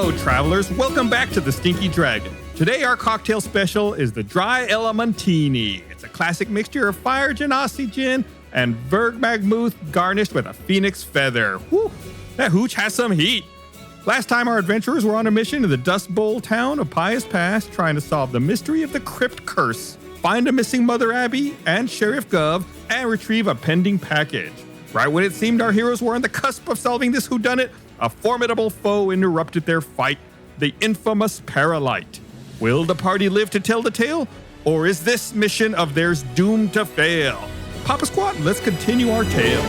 Hello, travelers. Welcome back to the Stinky Dragon. Today, our cocktail special is the Dry Elementini. It's a classic mixture of Fire Genasi gin and Verg Magmuth garnished with a phoenix feather. Whew, that hooch has some heat. Last time, our adventurers were on a mission to the Dust Bowl town of Pyous Pass, trying to solve the mystery of the Crypt Curse, find a missing Mother Abbey and Sheriff Guv, and retrieve a pending package. Right when it seemed our heroes were on the cusp of solving this whodunit, a formidable foe interrupted their fight, the infamous Paralyte. Will the party live to tell the tale, or is this mission of theirs doomed to fail? Papa Squad, let's continue our tale.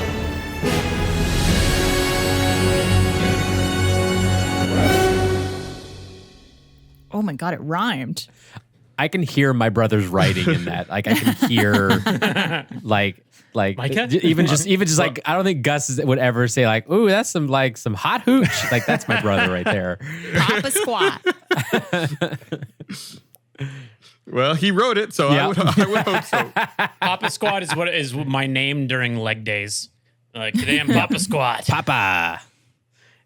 Oh my God, it rhymed. I can hear my brother's writing in that. Like I can hear, like Micah? even just like I don't think Gus would ever say like, "Ooh, that's some hot hooch." Like that's my brother right there. Papa Squat. Well, he wrote it, so Yep. I would hope so. Papa Squad is what is my name during leg days. Like today I'm Papa Squad. Papa.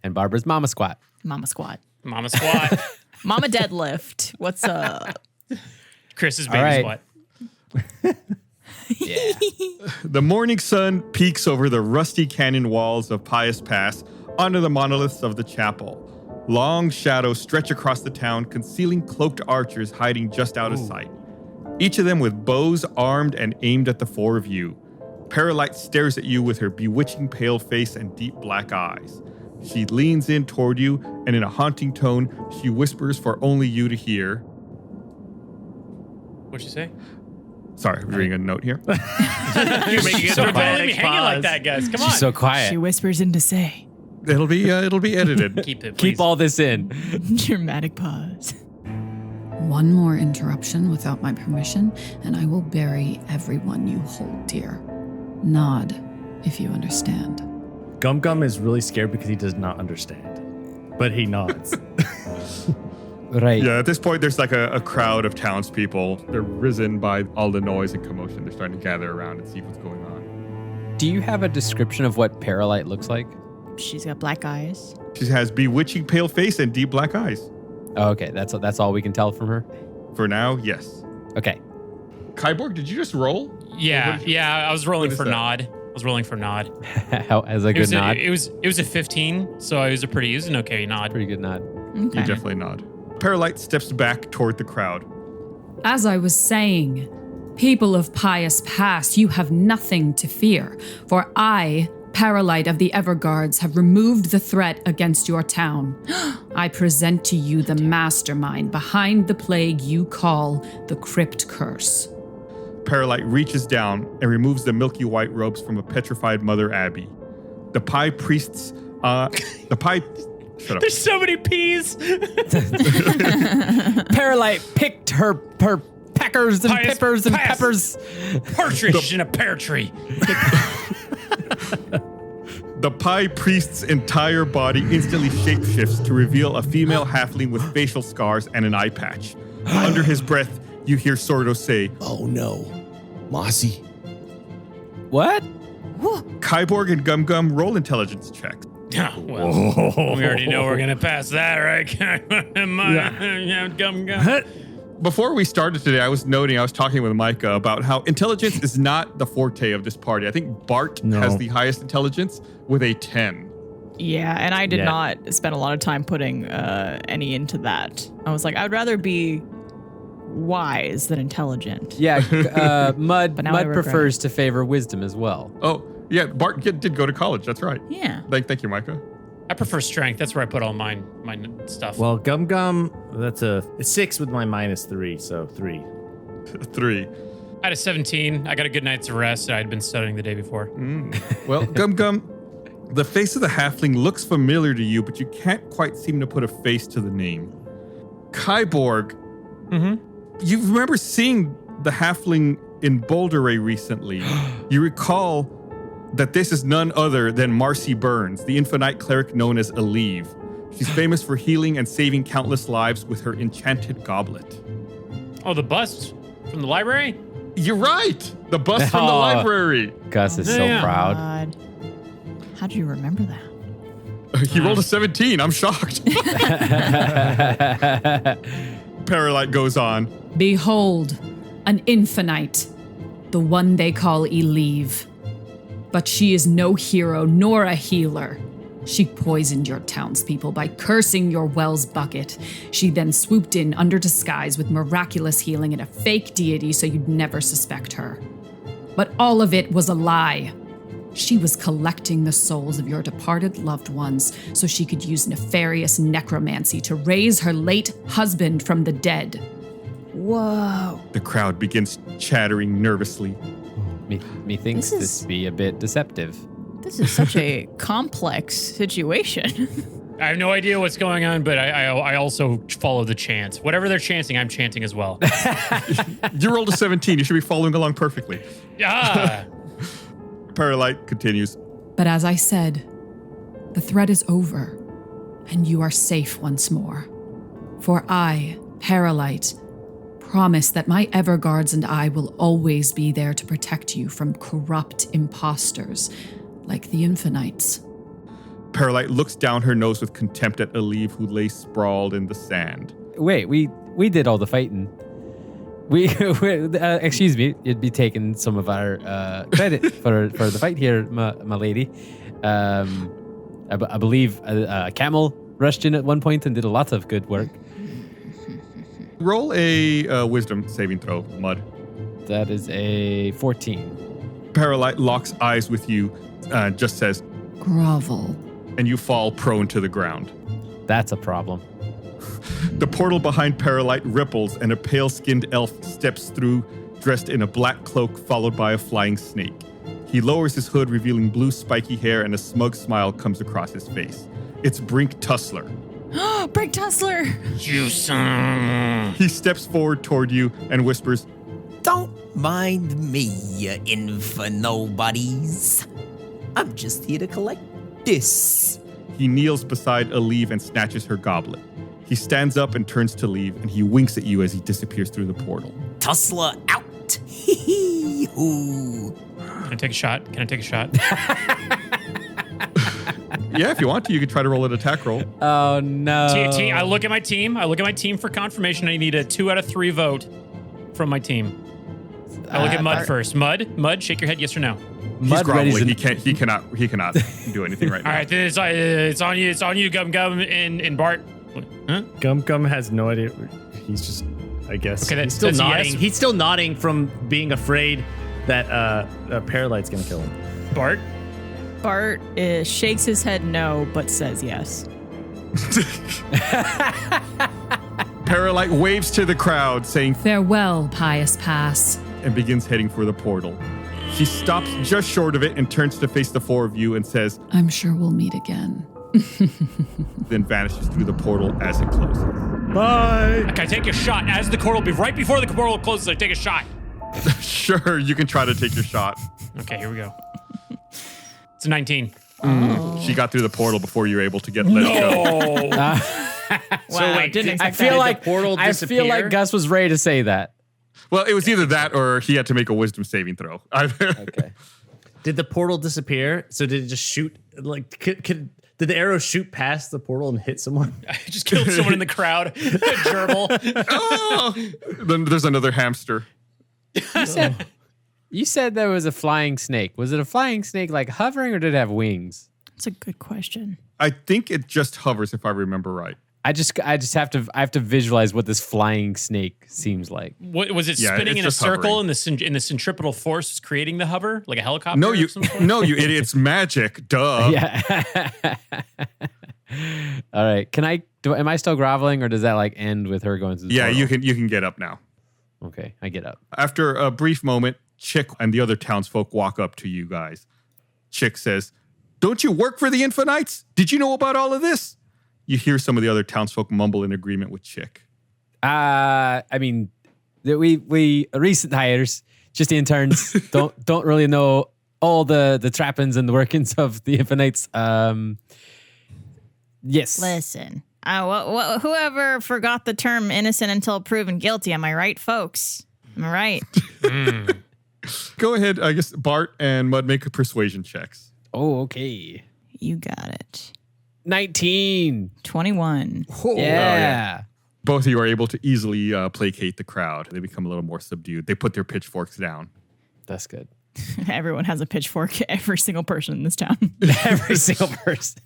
And Barbara's Mama Squat. Mama Squat. Mama Squad. Mama Deadlift. What's up? Chris's baby All right. squat. Yeah. The morning sun peeks over the rusty canyon walls of Pyous Pass onto the monoliths of the chapel. Long shadows stretch across the town, concealing cloaked archers hiding just out of sight. Each of them with bows armed and aimed at the four of you. Paralyte stares at you with her bewitching pale face and deep black eyes. She leans in toward you, and in a haunting tone, she whispers for only you to hear. What'd you say? Sorry, I'm reading a note here. You're making it so so quiet. Don't leave me hanging like that, guys. Come on. She's so quiet. She whispers in to say. It'll be edited. Keep it. Please. Keep all this in. Dramatic pause. One more interruption without my permission, and I will bury everyone you hold dear. Nod, if you understand. Gum Gum is really scared because he does not understand, but he nods. Right. Yeah, at this point, there's like a crowd of townspeople. They're risen by all the noise and commotion. They're starting to gather around and see what's going on. Do you have a description of what Paralyte looks like? She's got black eyes. She has bewitching pale face and deep black eyes. Oh, okay, that's all we can tell from her. For now, yes. Okay. Kyborg, did you just roll? Yeah. I was rolling what is for that? nod. I was rolling for nod. As a good nod. It was a 15, so it was an okay nod. Pretty good nod. Okay. You definitely nod. Paralyte steps back toward the crowd. As I was saying, people of Pyous Pass, you have nothing to fear, for I, Paralyte of the Everguards, have removed the threat against your town. I present to you the mastermind behind the plague you call the Crypt Curse. Paralyte reaches down and removes the milky white robes from a petrified Mother Abbey. The Pie Priests, shut up. There's so many peas. Paralyte picked her peckers and Pious peppers and Pass. peppers. Partridge in a pear tree. The Pie Priest's entire body instantly shapeshifts to reveal a female halfling with facial scars and an eye patch. Under his breath, you hear Sordo say, Oh no, Mossy. What? Kyborg and Gum Gum roll intelligence checks. Oh, well, we already know we're gonna pass that, right? Gum. Before we started today, I was talking with Micah about how intelligence is not the forte of this party. I think Bart has the highest intelligence with a 10. Yeah, and I did not spend a lot of time putting any into that. I was like, I would rather be wise than intelligent. Yeah, Mud But now I regret prefers to favor wisdom as well. Oh, yeah, Bart did go to college. That's right. Yeah. Thank you, Micah. I prefer strength. That's where I put all my stuff. Well, Gum Gum, it's 6 with my -3, so 3. 3. I had a 17. I got a good night's rest. I'd been studying the day before. Well, Gum Gum, the face of the halfling looks familiar to you, but you can't quite seem to put a face to the name. Kyborg, you remember seeing the halfling in Boulder Ray recently. You recall that this is none other than Marcy Burns, the Infinite cleric known as Aleve. She's famous for healing and saving countless lives with her enchanted goblet. Oh, the bust from the library? You're right! The bust from the Oh. library. Gus is so Yeah. proud. God. How do you remember that? He rolled a 17. I'm shocked. Paralyte goes on. Behold, an infinite, the one they call Eleve. But she is no hero nor a healer. She poisoned your townspeople by cursing your well's bucket. She then swooped in under disguise with miraculous healing and a fake deity so you'd never suspect her. But all of it was a lie. She was collecting the souls of your departed loved ones so she could use nefarious necromancy to raise her late husband from the dead. Whoa. The crowd begins chattering nervously. Me thinks this be a bit deceptive. This is such a complex situation. I have no idea what's going on, but I also follow the chant. Whatever they're chanting, I'm chanting as well. You rolled a 17. You should be following along perfectly. Ah. Paralyte continues. But as I said, the threat is over, and you are safe once more. For I, Paralyte, promise that my Everguards and I will always be there to protect you from corrupt imposters like the Infinites. Paralyte looks down her nose with contempt at Eleve, who lay sprawled in the sand. Wait, we did all the fighting. Excuse me, you'd be taking some of our credit for the fight here, my lady. I believe a camel rushed in at one point and did a lot of good work. Roll a wisdom saving throw, Mud. That is a 14. Paralyte locks eyes with you, just says, Grovel. and you fall prone to the ground. That's a problem. The portal behind Paralyte ripples, and a pale-skinned elf steps through, dressed in a black cloak, followed by a flying snake. He lowers his hood, revealing blue spiky hair, and a smug smile comes across his face. It's Brink Tussler. Brink Tussler! You son. He steps forward toward you and whispers, Don't mind me, you info-nobodies. I'm just here to collect this. He kneels beside Eleve and snatches her goblet. He stands up and turns to leave, and he winks at you as he disappears through the portal. Tussler out. Hee-hee-hoo. Can I take a shot? Yeah, if you want to, you could try to roll an attack roll. Oh no! I look at my team. For confirmation. I need a 2 out of 3 vote from my team. I look at Mud first. Mud, shake your head, yes or no. He's groveling. He cannot do anything right now. All right, then it's on you. It's on you, Gum and Bart. Huh? Gum has no idea. He's just, I guess. Okay, he's still that's a nodding. yes. He's still nodding from being afraid that Paralyte's gonna kill him. Bart. Bart shakes his head no, but says yes. Paralyte waves to the crowd, saying Farewell, Pyous Pass. and begins heading for the portal. She stops just short of it and turns to face the 4 of you and says, I'm sure we'll meet again. then vanishes through the portal as it closes. Bye. Can I take a shot as the portal? Right before the portal closes, I take a shot. Sure, you can try to take your shot. Okay, here we go. It's a 19. She got through the portal before you were able to get let go. Wow, wait, didn't I expect feel that. like portal I feel like Gus was ready to say that. Well, it was either that or he had to make a wisdom saving throw. Okay. Did the portal disappear? So did it just shoot? Like, did the arrow shoot past the portal and hit someone? I just killed someone in the crowd. A gerbil. Oh! Then there's another hamster. You said there was a flying snake. Was it a flying snake like hovering, or did it have wings? That's a good question. I think it just hovers, if I remember right. I just have to visualize what this flying snake seems like. What was it Yeah, spinning it's in a just circle hovering. in the centripetal force was creating the hover like a helicopter? No, of you some sort? no, you idiot. It's magic. Duh. Yeah. All right. Am I still groveling, or does that like end with her going through the Yeah, portal? you can get up now. Okay, I get up. After a brief moment, Chick and the other townsfolk walk up to you guys. Chick says, "Don't you work for the Infinites? Did you know about all of this?" You hear some of the other townsfolk mumble in agreement with Chick. I mean, we recent hires, just the interns, don't really know all the trappings and the workings of the Infinites. Yes. Listen, whoever forgot the term innocent until proven guilty, am I right, folks? Am I right? Go ahead, I guess Bart and Mud make persuasion checks. Oh, okay. You got it. 19. 21. Yeah. Both of you are able to easily placate the crowd. They become a little more subdued. They put their pitchforks down. That's good. Everyone has a pitchfork. Every single person in this town. Every single person.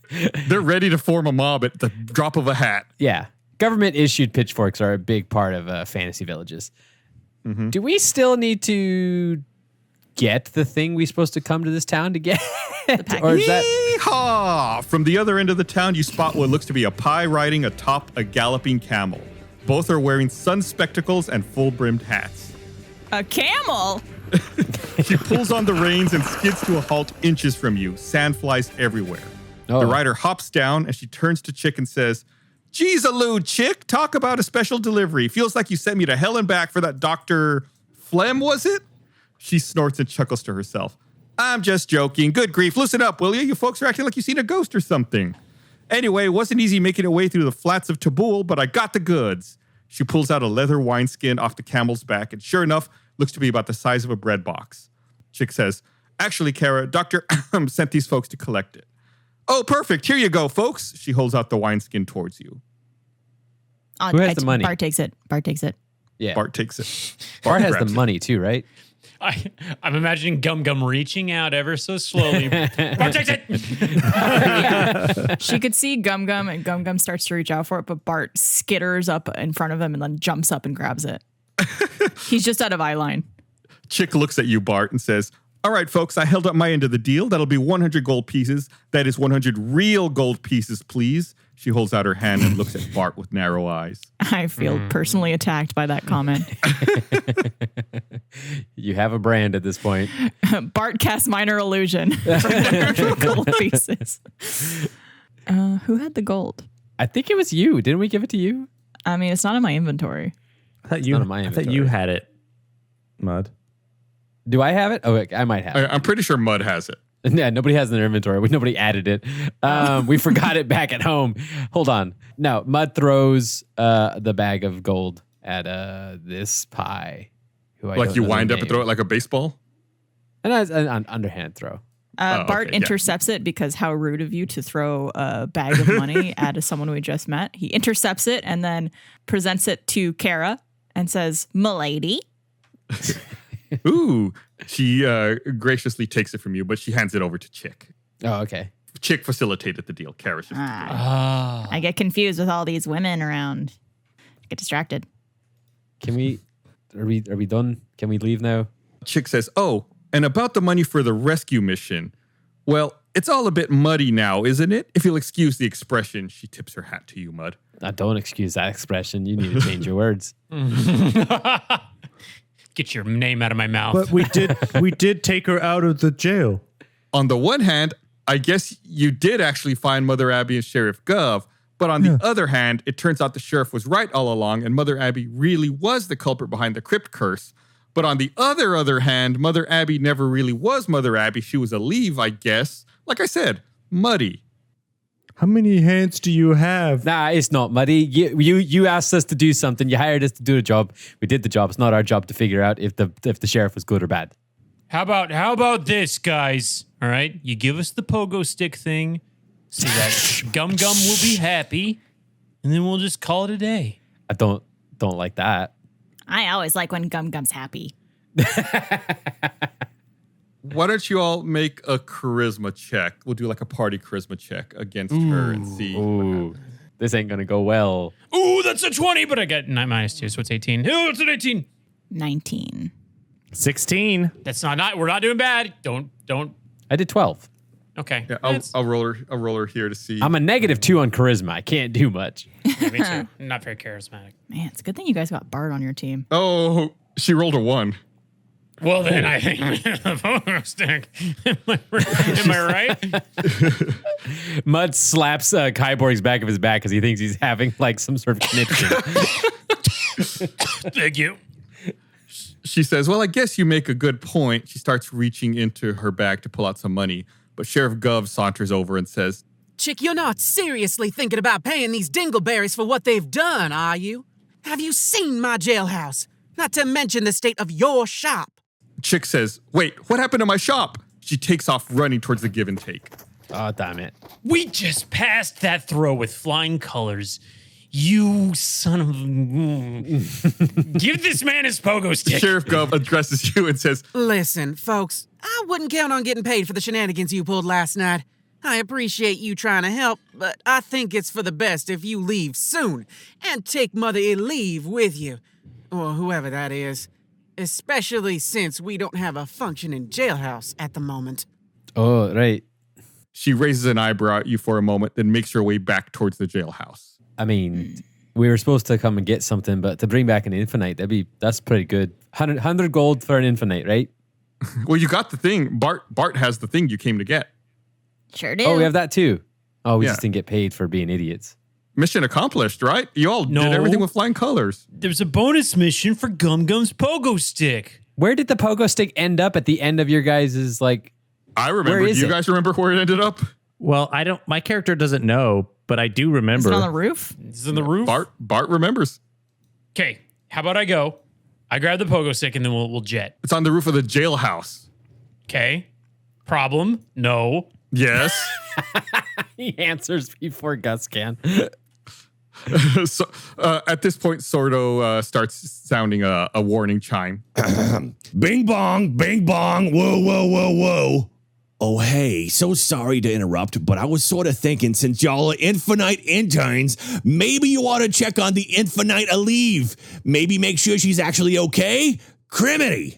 They're ready to form a mob at the drop of a hat. Yeah. Government issued pitchforks are a big part of fantasy villages. Mm-hmm. Do we still need to get the thing we're supposed to come to this town to get? Or is that... Yeehaw! From the other end of the town, you spot what looks to be a pie riding atop a galloping camel. Both are wearing sun spectacles and full-brimmed hats. A camel? She pulls on the reins and skids to a halt inches from you. Sand flies everywhere. Oh. The rider hops down and she turns to Chick and says, "Geez, allude, Chick. Talk about a special delivery. Feels like you sent me to hell and back for that Dr. Flem, was it?" She snorts and chuckles to herself. "I'm just joking. Good grief. Loosen up, will you? You folks are acting like you've seen a ghost or something. Anyway, it wasn't easy making it way through the flats of Tabul, but I got the goods." She pulls out a leather wineskin off the camel's back, and sure enough, looks to be about the size of a bread box. Chick says, "Actually, Kara, Dr. sent these folks to collect it." "Oh, perfect. Here you go, folks." She holds out the wineskin towards you. Who has the money? Bart takes it. Yeah. Bart takes it. Bart has the grabs it. money too, right? I'm imagining Gum Gum reaching out ever so slowly. Bart takes it. She could see Gum Gum, and Gum Gum starts to reach out for it, but Bart skitters up in front of him and then jumps up and grabs it. He's just out of eye line. Chick looks at you, Bart, and says, "All right, folks, I held up my end of the deal. That'll be 100 gold pieces. That is 100 real gold pieces, please." She holds out her hand and looks at Bart with narrow eyes. I feel personally attacked by that comment. You have a brand at this point. Bart casts minor illusion for gold pieces. Who had the gold? I think it was you. Didn't we give it to you? I mean, it's not in my inventory. I thought not in my I thought inventory. you had it, Mud. Do I have it? Oh, I might have it. I'm pretty sure Mud has it. Yeah, nobody has it in their inventory. Nobody added it. We forgot it back at home. Hold on. No, Mud throws the bag of gold at this pie. Who I Like don't you know their wind up and name. throw it like a baseball? And that's an underhand throw. Bart okay, yeah. intercepts it because how rude of you to throw a bag of money at someone we just met. He intercepts it and then presents it to Kara and says, "M'lady." Ooh. She graciously takes it from you, but she hands it over to Chick. Oh, okay. Chick facilitated the deal. Kara's just I get confused with all these women around. I get distracted. Can we? Are we done? Can we leave now? Chick says, "Oh, and about the money for the rescue mission. Well, it's all a bit muddy now, isn't it? If you'll excuse the expression." She tips her hat to you, Mud. Don't excuse that expression. You need to change your words. Get your name out of my mouth. But we did take her out of the jail. On the one hand, I guess you did actually find Mother Abby and Sheriff Guv, but on the other hand, it turns out the sheriff was right all along and Mother Abby really was the culprit behind the crypt curse. But on the other hand, Mother Abby never really was Mother Abby. She was a leave, I guess. Like I said, muddy. How many hands do you have? Nah, it's not muddy. You asked us to do something. You hired us to do a job. We did the job. It's not our job to figure out if the sheriff was good or bad. How about this, guys? All right, you give us the pogo stick thing, so that Gum Gum will be happy, and then we'll just call it a day. I don't like that. I always like when Gum Gum's happy. Why don't you all make a charisma check? We'll do like a party charisma check against her and see. Ooh, this ain't gonna go well. Ooh, that's a 20, but I got -2, so it's 18. Oh, it's an 18. 19. 16. That's not. We're not doing bad. Don't. I did 12. Okay. Yeah, I'll roll her here to see. I'm a -2 on charisma. I can't do much. Yeah, me too. I'm not very charismatic. Man, it's a good thing you guys got Bart on your team. Oh, she rolled a 1. Well, then I think the pogo stick. Am I right? Mud slaps Kyborg's back of his back because he thinks he's having like some sort of connection. Thank you. She says, "Well, I guess you make a good point." She starts reaching into her bag to pull out some money, but Sheriff Guv saunters over and says, Chick, you're not seriously thinking about paying these dingleberries for what they've done, are you? Have you seen my jailhouse? Not to mention the state of your shop. Chick says, "Wait, what happened to my shop?" She takes off running towards the give and take. Oh, damn it. We just passed that throw with flying colors. You son of... Give this man his pogo stick. Sheriff Guv addresses you and says, Listen, folks, I wouldn't count on getting paid for the shenanigans you pulled last night. I appreciate you trying to help, but I think it's for the best if you leave soon and take Mother Eleve with you, or whoever that is, especially since we don't have a functioning jailhouse at the moment. Oh, right. she raises an eyebrow at you for a moment, then makes her way back towards the jailhouse. I mean, we were supposed to come and get something, but to bring back an infinite, that's pretty good. 100 gold for an infinite, right? Well, you got the thing. Bart has the thing you came to get. Sure do. Oh, we have that too. Oh, we Yeah. just didn't get paid for being idiots. Mission accomplished, right? You all No. did everything with flying colors. There's a bonus mission for Gum Gum's pogo stick. Where did the pogo stick end up at the end of your guys' like? I remember. Where Do is you it? guys remember where it ended up? Well, I don't. My character doesn't know, but I do Is remember. it on the roof? This is on the roof. Bart remembers. Okay, how about I go? I grab the pogo stick and then we'll jet. It's on the roof of the jailhouse. Okay. Problem? No. Yes. He answers before Gus can. So at this point, Sordo starts sounding a warning chime. Bing bong, whoa, whoa, whoa, whoa. Oh, hey, so sorry to interrupt, but I was sort of thinking since y'all are infinite interns, maybe you ought to check on the infinite Aleve. Maybe make sure she's actually okay? Criminy.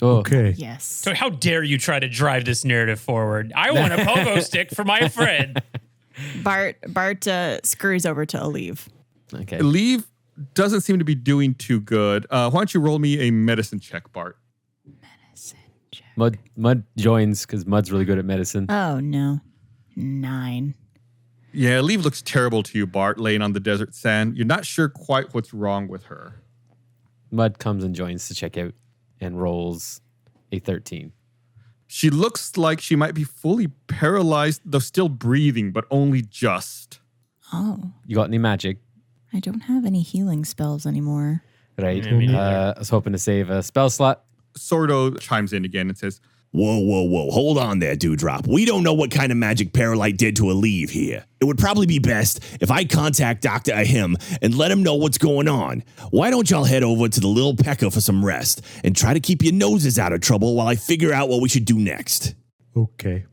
Oh, Okay. Yes. So how dare you try to drive this narrative forward? I want a pogo stick for my friend. Bart scurries over to Aleve. okay. Aleve doesn't seem to be doing too good. Why don't you roll me a medicine check, Bart? Mud joins because Mud's really good at medicine. Oh no. 9. Yeah, Aleve looks terrible to you, Bart, laying on the desert sand. You're not sure quite what's wrong with her. Mud comes and joins to check out and rolls a 13. She looks like she might be fully paralyzed, though still breathing, but only just. Oh, You got any magic? I don't have any healing spells anymore. Right. Yeah, me neither. I was hoping to save a spell slot. Sordo chimes in again and says, Whoa, whoa, whoa. Hold on there, Dewdrop. We don't know what kind of magic Paralyte did to Aleve here. It would probably be best if I contact Dr. Aheim and let him know what's going on. Why don't y'all head over to the Little Pecker for some rest and try to keep your noses out of trouble while I figure out what we should do next? Okay.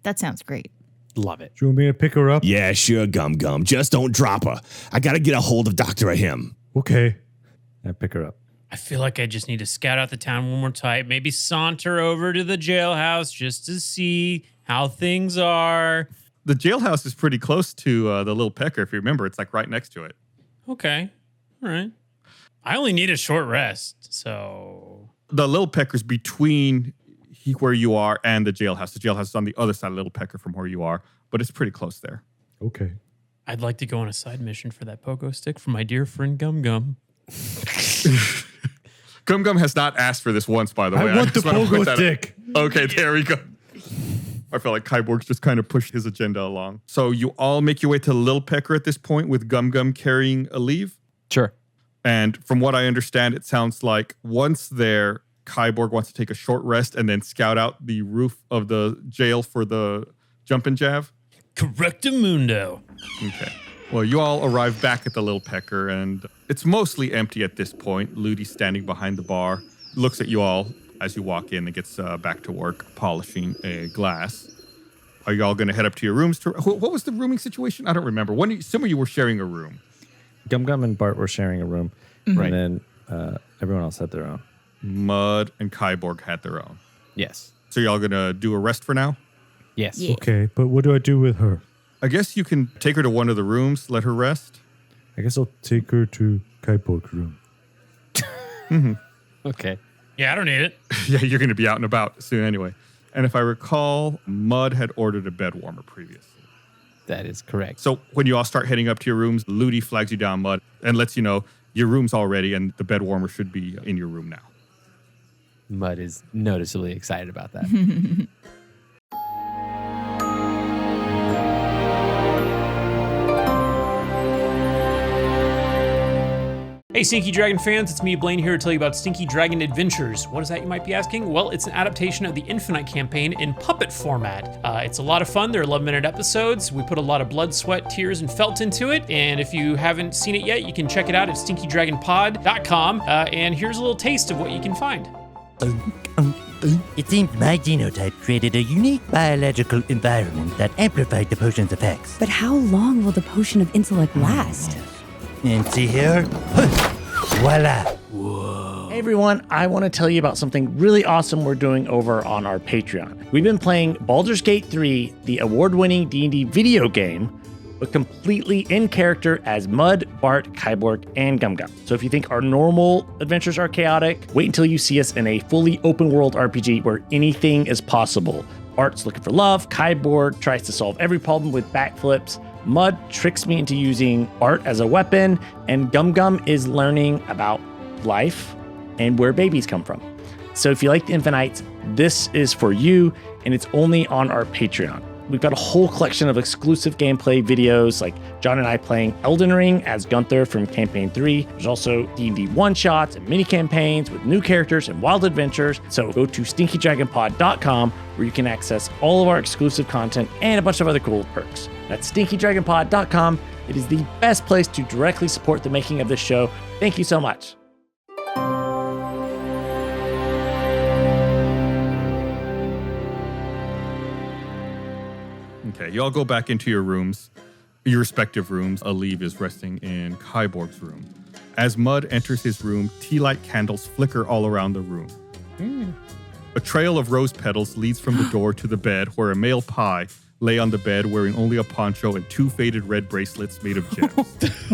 That sounds great. Love it. Do you want me to pick her up? Yeah, sure, Gum Gum. Just don't drop her. I gotta get a hold of Dr. Aheim. Okay. I pick her up. I feel like I just need to scout out the town one more time. Maybe saunter over to the jailhouse just to see how things are. the jailhouse is pretty close to the Little Pecker, if you remember. It's like right next to it. Okay. All right. I only need a short rest, so... The Little Pecker's between where you are and the jailhouse. The jailhouse is on the other side of Little Pecker from where you are, but it's pretty close there. Okay. I'd like to go on a side mission for that pogo stick for my dear friend Gum Gum. Gum Gum has not asked for this once, by the way. I want the just wanna point pogo that out. stick. Okay, there we go. I feel like Kyborg's just kind of pushed his agenda along. So you all make your way to Little Pecker at this point with Gum Gum carrying Aleve. Sure. And from what I understand, it sounds like once there, Kyborg wants to take a short rest and then scout out the roof of the jail for the Jumpin Jav. Correctamundo. Okay. Well, you all arrive back at the Little Pecker, and it's mostly empty at this point. Ludi's standing behind the bar, looks at you all as you walk in and gets back to work polishing a glass. Are you all going to head up to your rooms? What was the rooming situation? I don't remember. Some of you were sharing a room. Gum Gum and Bart were sharing a room. Right. And then everyone else had their own. Mud and Kyborg had their own. Yes. So y'all going to do a rest for now? Yes. Yeah. Okay, but what do I do with her? I guess you can take her to one of the rooms, let her rest. I guess I'll take her to Kyborg's room. Okay. Yeah, I don't need it. Yeah, you're going to be out and about soon anyway. And if I recall, Mud had ordered a bed warmer previously. That is correct. So when you all start heading up to your rooms, Ludi flags you down, Mud, and lets you know your room's all ready and the bed warmer should be in your room now. Mud is noticeably excited about that. Hey, Stinky Dragon fans, it's me, Blaine, here to tell you about Stinky Dragon Adventures. What is that, you might be asking? Well, it's an adaptation of the Infinite campaign in puppet format. It's a lot of fun. They're 11-minute episodes. We put a lot of blood, sweat, tears, and felt into it. And if you haven't seen it yet, you can check it out at stinkydragonpod.com. And here's a little taste of what you can find. It seems my genotype created a unique biological environment that amplified the potion's effects. But how long will the potion of intellect last? And see here? Voila. Hey everyone, I want to tell you about something really awesome we're doing over on our Patreon. We've been playing Baldur's Gate 3, the award-winning D&D video game, but completely in character as Mud, Bart, Kyborg, and Gum Gum. So if you think our normal adventures are chaotic, wait until you see us in a fully open-world RPG where anything is possible. Bart's looking for love, Kyborg tries to solve every problem with backflips, Mud tricks me into using Bart as a weapon, and Gum Gum is learning about life and where babies come from. So if you like the Infinites, this is for you, and it's only on our Patreon. We've got a whole collection of exclusive gameplay videos, like John and I playing Elden Ring as Gunther from Campaign 3. There's also D&D one-shots and mini-campaigns with new characters and wild adventures. So go to stinkydragonpod.com where you can access all of our exclusive content and a bunch of other cool perks. That's stinkydragonpod.com. It is the best place to directly support the making of this show. Thank you so much. Okay, you all go back into your rooms, your respective rooms. Aleve is resting in Kyborg's room. As Mud enters his room, tea-light candles flicker all around the room. A trail of rose petals leads from the door to the bed, where a male pie lay on the bed wearing only a poncho and 2 faded red bracelets made of gems.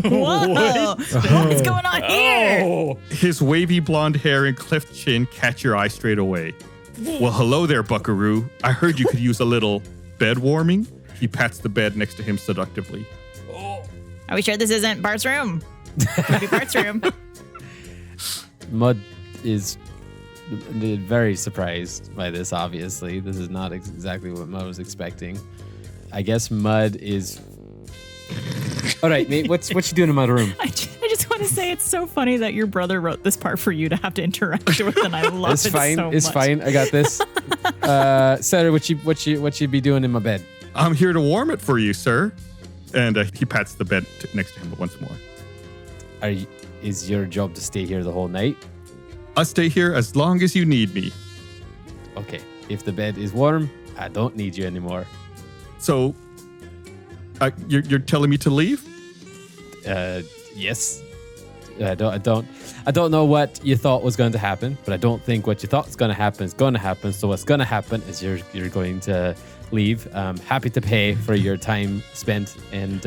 Whoa! What's going on here? His wavy blonde hair and cleft chin catch your eye straight away. Well, hello there, buckaroo. I heard you could use a little bed warming. He pats the bed next to him seductively. Are we sure this isn't Bart's room? Could be Bart's room. Mud is very surprised by this, obviously. This is not exactly what Mud was expecting. I guess Mud is... All right, mate, what you doing in my room? I just want to say it's so funny that your brother wrote this part for you to have to interact with, and I love It's it fine. so It's much. fine. I got this. Sarah, what you be doing in my bed? I'm here to warm it for you, sir. And he pats the bed next to him once more. Is your job to stay here the whole night? I'll stay here as long as you need me. Okay. If the bed is warm, I don't need you anymore. So, you're telling me to leave? Yes. I don't know what you thought was going to happen, but I don't think what you thought was going to happen is going to happen. So what's going to happen is you're going to leave. Happy to pay for your time spent and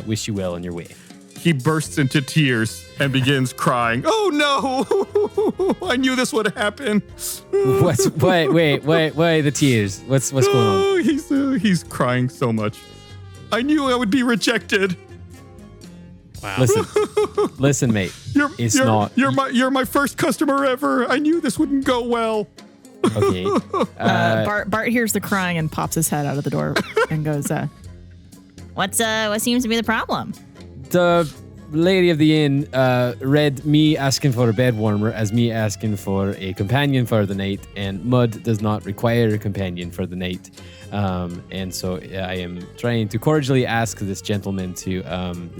wish you well on your way. He bursts into tears and begins crying. Oh no! I knew this would happen. Wait, the tears. What's going on? He's crying so much. I knew I would be rejected. Wow. Listen, mate. You're my first customer ever. I knew this wouldn't go well. Okay. Bart hears the crying and pops his head out of the door and goes, what seems to be the problem? The lady of the inn read me asking for a bed warmer as me asking for a companion for the night, and Mud does not require a companion for the night. And so I am trying to cordially ask this gentleman to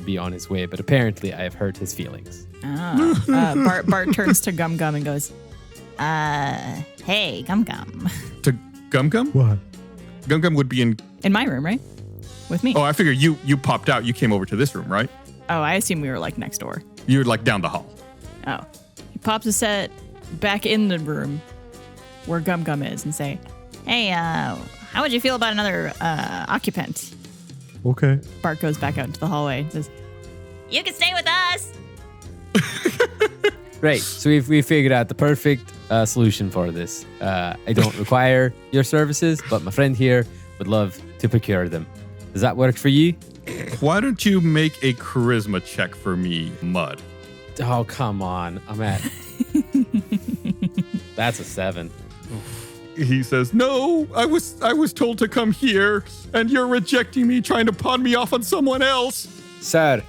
be on his way, but apparently I have hurt his feelings. Bart turns to Gum Gum and goes, hey, Gum Gum. To Gum Gum? What? Gum Gum would be in my room, right? With me. Oh, I figure you popped out. You came over to this room, right? Oh, I assume we were like next door. You're like down the hall. Oh. He pops his head back in the room where Gum Gum is and say, hey, how would you feel about another occupant? Okay. Bart goes back out into the hallway and says, you can stay with us. Right. So we figured out the perfect solution for this. I don't require your services, but my friend here would love to procure them. Does that work for you? Why don't you make a charisma check for me, Mud? Oh, come on. I'm at... That's a 7. He says, no, I was told to come here, and you're rejecting me, trying to pawn me off on someone else. Sir,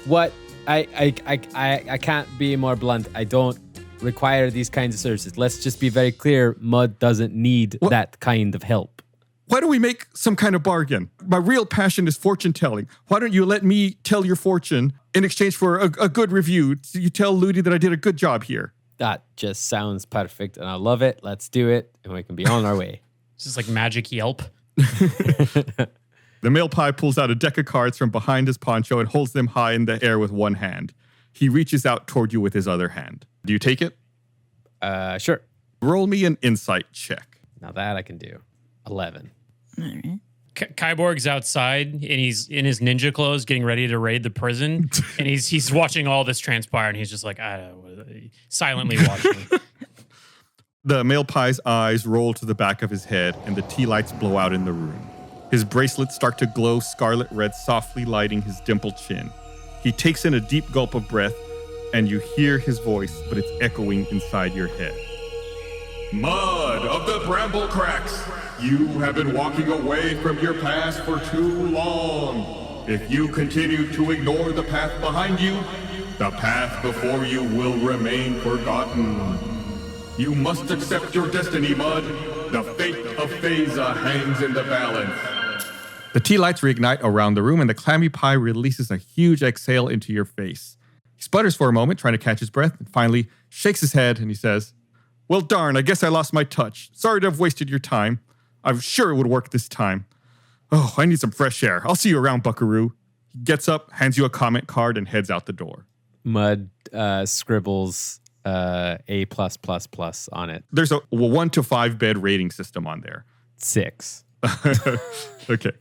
what I can't be more blunt. I don't require these kinds of services. Let's just be very clear. Mud doesn't need that kind of help. Why don't we make some kind of bargain? My real passion is fortune telling. Why don't you let me tell your fortune in exchange for a good review? So you tell Ludi that I did a good job here. That just sounds perfect, and I love it. Let's do it, and we can be on our way. This is like magic Yelp. The male pie pulls out a deck of cards from behind his poncho and holds them high in the air with one hand. He reaches out toward you with his other hand. Do you take it? Sure. Roll me an insight check. Now that I can do. 11. All right. Kyborg's outside and he's in his ninja clothes getting ready to raid the prison. And he's watching all this transpire and he's just like, I don't know, silently watching. The male pie's eyes roll to the back of his head and the tea lights blow out in the room. His bracelets start to glow scarlet red, softly lighting his dimpled chin. He takes in a deep gulp of breath and you hear his voice, but it's echoing inside your head. Mud of the bramble cracks, you have been walking away from your past for too long. If you continue to ignore the path behind you, the path before you will remain forgotten. You must accept your destiny, Mud. The fate of Phasa hangs in the balance. The tea lights reignite around the room and the clammy pie releases a huge exhale into your face. He sputters for a moment, trying to catch his breath, and finally shakes his head and he says, well, darn, I guess I lost my touch. Sorry to have wasted your time. I'm sure it would work this time. Oh, I need some fresh air. I'll see you around, buckaroo. He gets up, hands you a comment card, and heads out the door. Mud scribbles A+++ on it. There's a 1 to 5 bed rating system on there. 6. Okay.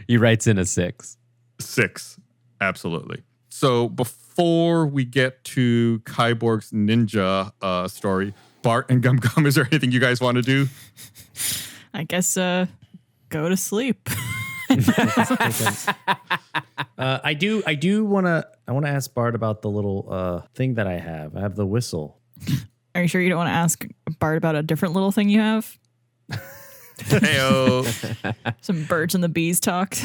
He writes in a 6. 6. Absolutely. So before we get to Kyborg's ninja story, Bart and Gum Gum, is there anything you guys want to do? I guess go to sleep. I want to ask Bart about the little thing that I have. I have the whistle. Are you sure you don't want to ask Bart about a different little thing you have? Heyo. Some birds and the bees talk.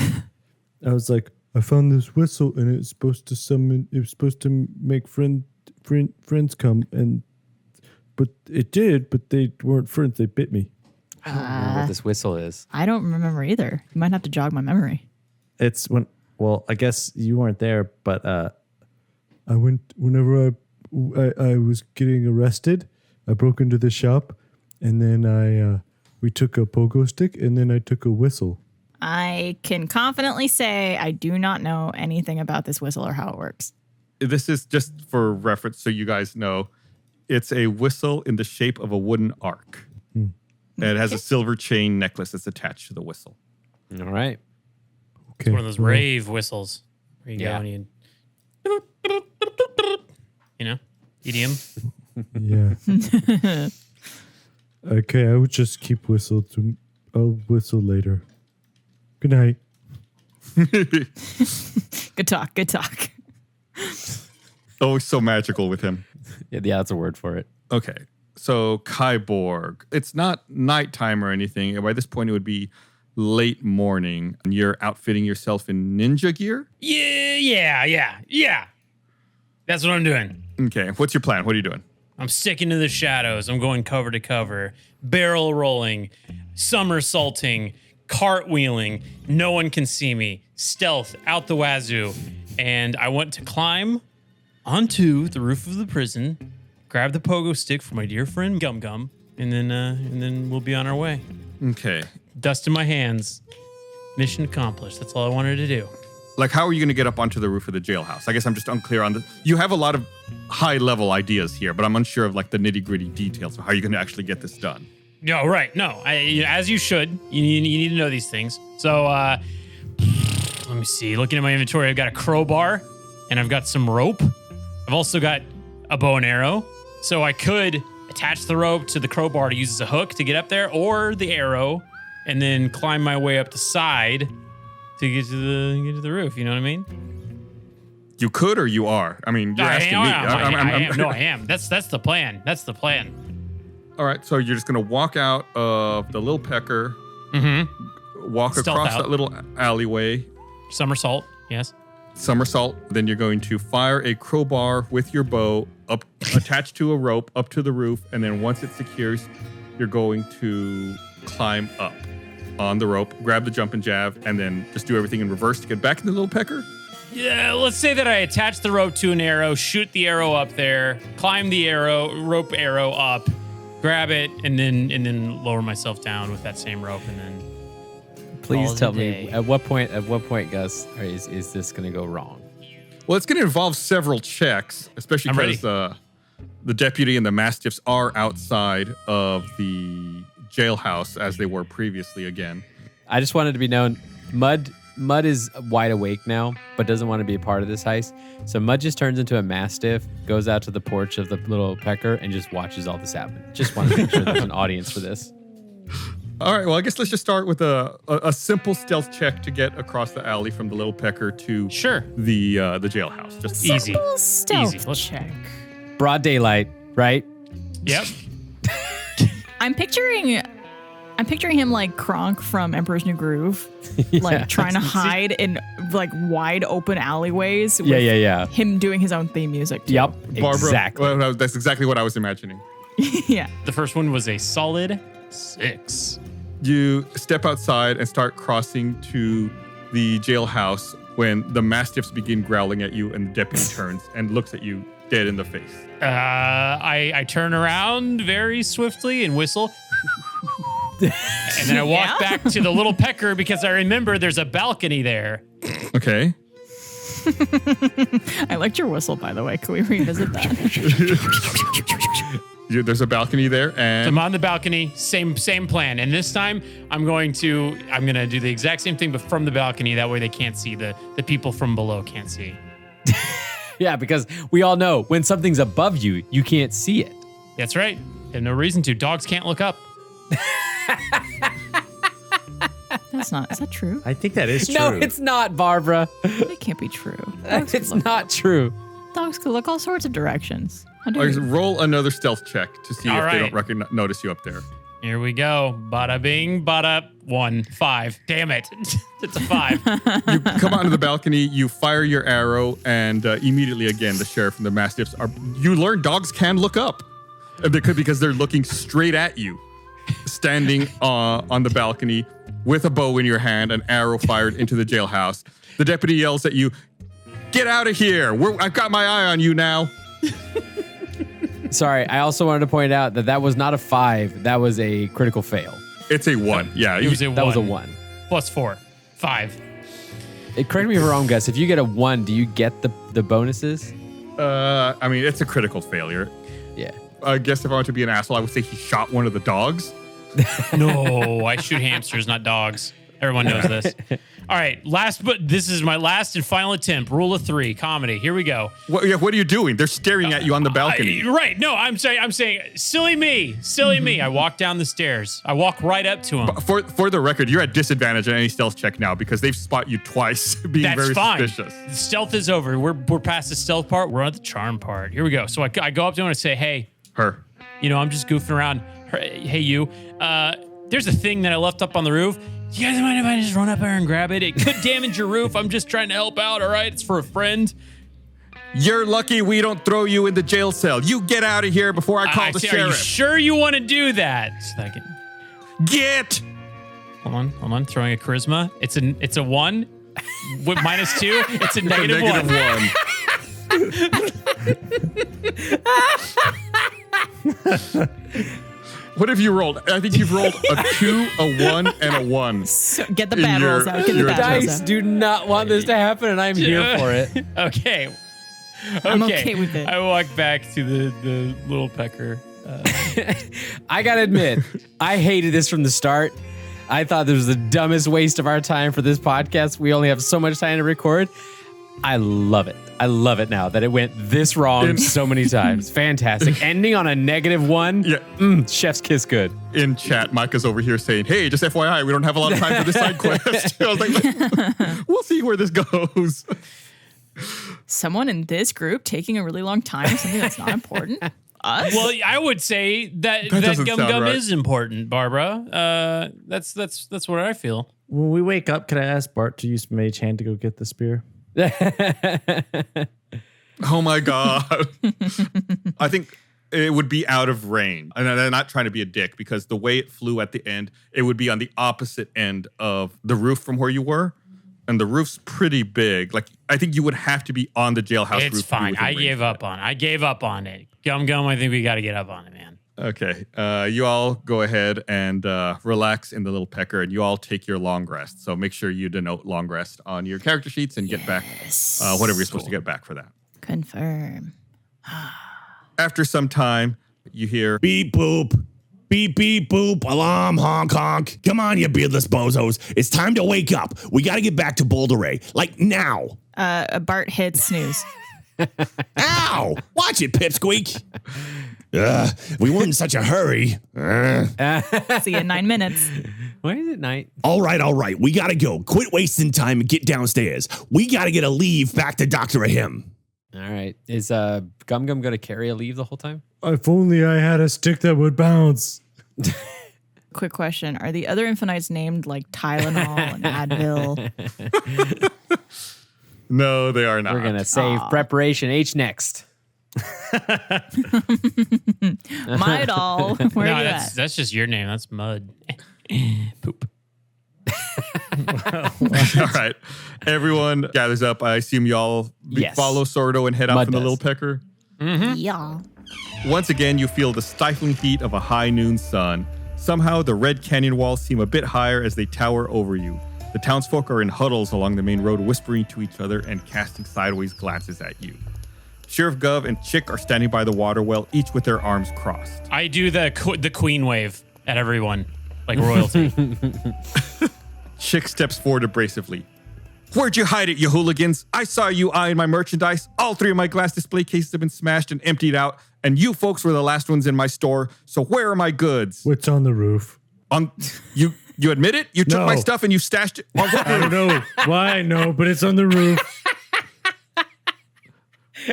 I was like, I found this whistle and it's supposed to summon. It was supposed to make friends come, but it did. But they weren't friends. They bit me. I don't remember what this whistle is. I don't remember either. You might have to jog my memory. It's when. Well, I guess you weren't there, but I went whenever I was getting arrested. I broke into the shop, and then we took a pogo stick, and then I took a whistle. I can confidently say I do not know anything about this whistle or how it works. This is just for reference so you guys know. It's a whistle in the shape of a wooden arc. And it has a silver chain necklace that's attached to the whistle. All right. Okay. It's one of those rave whistles. Where you go and you EDM. Yeah. Okay, I would just keep whistle to. I'll whistle later. Good night. Good talk. Good talk. Always so magical with him. Yeah, that's a word for it. Okay. So Kyborg, it's not nighttime or anything. By this point, it would be late morning. And you're outfitting yourself in ninja gear? Yeah. That's what I'm doing. Okay. What's your plan? What are you doing? I'm sticking to the shadows. I'm going cover to cover, barrel rolling, somersaulting, cartwheeling. No one can see me. Stealth out the wazoo. And I want to climb onto the roof of the prison, grab the pogo stick for my dear friend Gum Gum, and then we'll be on our way. Okay. Dust in my hands. Mission accomplished. That's all I wanted to do. Like, how are you going to get up onto the roof of the jailhouse? I guess I'm just unclear on the... You have a lot of high-level ideas here, but I'm unsure of, like, the nitty-gritty details of how you're going to actually get this done. No, right. No, as you should. You need to know these things. So, let me see. Looking at my inventory, I've got a crowbar, and I've got some rope. I've also got a bow and arrow. So I could attach the rope to the crowbar to use as a hook to get up there, or the arrow, and then climb my way up the side to get to the roof. You know what I mean? You could, or you are. I mean, you're asking me. I am. No, I am. That's the plan. That's the plan. All right, so you're just going to walk out of the Little Pecker, walk Stealth across out. that little alleyway. Somersault, yes. somersault. Then you're going to fire a crowbar with your bow up, attached to a rope up to the roof. And then once it secures, you're going to climb up on the rope, grab the Jumpin Jav, and then just do everything in reverse to get back in the little pecker. Yeah, let's say that I attach the rope to an arrow, shoot the arrow up there, climb the rope arrow up, grab it, and then lower myself down with that same rope, and then. Please tell me at what point, Gus, is this going to go wrong? Well, it's going to involve several checks, especially because the deputy and the mastiffs are outside of the jailhouse as they were previously again. I just wanted to be known, Mud is wide awake now, but doesn't want to be a part of this heist. So Mud just turns into a mastiff, goes out to the porch of the little pecker, and just watches all this happen. Just want to make sure there's an audience for this. All right, well, I guess let's just start with a simple stealth check to get across the alley from the little pecker to the jailhouse. Just easy. Stealth check. Broad daylight, right? Yep. I'm picturing him like Kronk from Emperor's New Groove, like trying to hide in like wide open alleyways. With him doing his own theme music. Too. Yep, Barbara, exactly. Well, that's exactly what I was imagining. Yeah. The first one was a solid 6. You step outside and start crossing to the jailhouse when the mastiffs begin growling at you and the deputy turns and looks at you dead in the face. I turn around very swiftly and whistle. And then I walk back to the little pecker because I remember there's a balcony there. Okay. I liked your whistle, by the way. Can we revisit that? There's a balcony there, and so I'm on the balcony. Same plan. And this time, I'm gonna do the exact same thing, but from the balcony. That way, they can't see the people from below can't see. Yeah, because we all know when something's above you, you can't see it. That's right. There's no reason to. Dogs can't look up. That's not. Is that true? I think that is true. No, it's not, Barbara. It can't be true. It's not true. Dogs could look all sorts of directions. Roll another stealth check to see All if they right. don't notice you up there. Here we go. Bada bing, bada 1, 5. Damn it. It's a 5. You come onto the balcony, you fire your arrow, and immediately again, the sheriff and the mastiffs you learn dogs can look up. Because they're looking straight at you, standing on the balcony with a bow in your hand, an arrow fired into the jailhouse. The deputy yells at you, "Get out of here. I've got my eye on you now." Sorry, I also wanted to point out that was not a 5. That was a critical fail. It's a 1. Yeah, It was a 1. That was a 1. Plus 4. 5. Correct me if I'm wrong, Gus. If you get a 1, do you get the bonuses? I mean, it's a critical failure. Yeah. I guess if I want to be an asshole, I would say he shot one of the dogs. No, I shoot hamsters, not dogs. Everyone knows this. All right, this is my last and final attempt. Rule of 3, comedy. Here we go. What are you doing? They're staring at you on the balcony. Right. No, I'm saying, silly me. I walk down the stairs. I walk right up to him. But for the record, you're at disadvantage on any stealth check now because they've spot you twice being That's very fine. suspicious. The stealth is over. We're past the stealth part. We're on the charm part. Here we go. So I go up to him and I say, "Hey, her. I'm just goofing around. Hey, you. There's a thing that I left up on the roof. You guys mind if I just run up there and grab it? It could damage your roof. I'm just trying to help out, all right? It's for a friend." You're lucky we don't throw you in the jail cell. You get out of here before I call the Are sheriff. you sure you want to do that? So that I can... Get! Hold on. Throwing a charisma. It's a 1 with -2. It's a negative 1. What have you rolled? I think you've rolled a 2, a 1, and a 1. So get the bad rolls out. Get the bad rolls Dice out. do not want this to happen, and I'm here for it. Okay. I'm okay with it. I walk back to the little pecker. I gotta admit, I hated this from the start. I thought this was the dumbest waste of our time for this podcast. We only have so much time to record. I love it. I love it now that it went this wrong so many times. Fantastic. Ending on a -1. Yeah. Chef's kiss good. In chat, Micah's over here saying, "Hey, just FYI, we don't have a lot of time for this side quest." I was like, we'll see where this goes. Someone in this group taking a really long time for something that's not important. Us? Well, I would say that doesn't Gum sound Gum right. is important, Barbara. That's what I feel. When we wake up, can I ask Bart to use Mage Hand to go get the spear? Oh my God. I think it would be out of range. And I'm not trying to be a dick because the way it flew at the end, it would be on the opposite end of the roof from where you were. And the roof's pretty big. Like, I think you would have to be on the jailhouse roof. It's fine. I gave up on it. Gum, I think we got to get up on it, man. Okay. You all go ahead and relax in the little pecker, and you all take your long rest. So make sure you denote long rest on your character sheets and get back whatever you're supposed to get back for that. Confirm. After some time, you hear beep boop, beep beep boop, alarm honk honk. Come on, you beardless bozos. It's time to wake up. We got to get back to Boulder Ray. Like now. Bart hits snooze. Ow! Watch it, Pipsqueak. We weren't in such a hurry. See you in 9 minutes. Why is it night? All right. We got to go. Quit wasting time and get downstairs. We got to get a leave back to Dr. Aheim. All right. Is Gum going to carry a leave the whole time? If only I had a stick that would bounce. Quick question. Are the other Infinites named like Tylenol and Advil? No, they are not. We're going to save preparation H next. My doll. Where are you at? That's just your name. That's Mud. Poop. All right. Everyone gathers up. I assume y'all follow Sordo and head out from the little pecker. Mm-hmm. Yeah. Once again, you feel the stifling heat of a high noon sun. Somehow, the red canyon walls seem a bit higher as they tower over you. The townsfolk are in huddles along the main road, whispering to each other and casting sideways glances at you. Sheriff Guv and Chick are standing by the water well, each with their arms crossed. I do the queen wave at everyone, like royalty. Chick steps forward abrasively. Where'd you hide it, you hooligans? I saw you eyeing my merchandise. All 3 of my glass display cases have been smashed and emptied out, and you folks were the last ones in my store, so where are my goods? What's on the roof? You admit it? You took my stuff and you stashed it? I don't know why, no, but it's on the roof.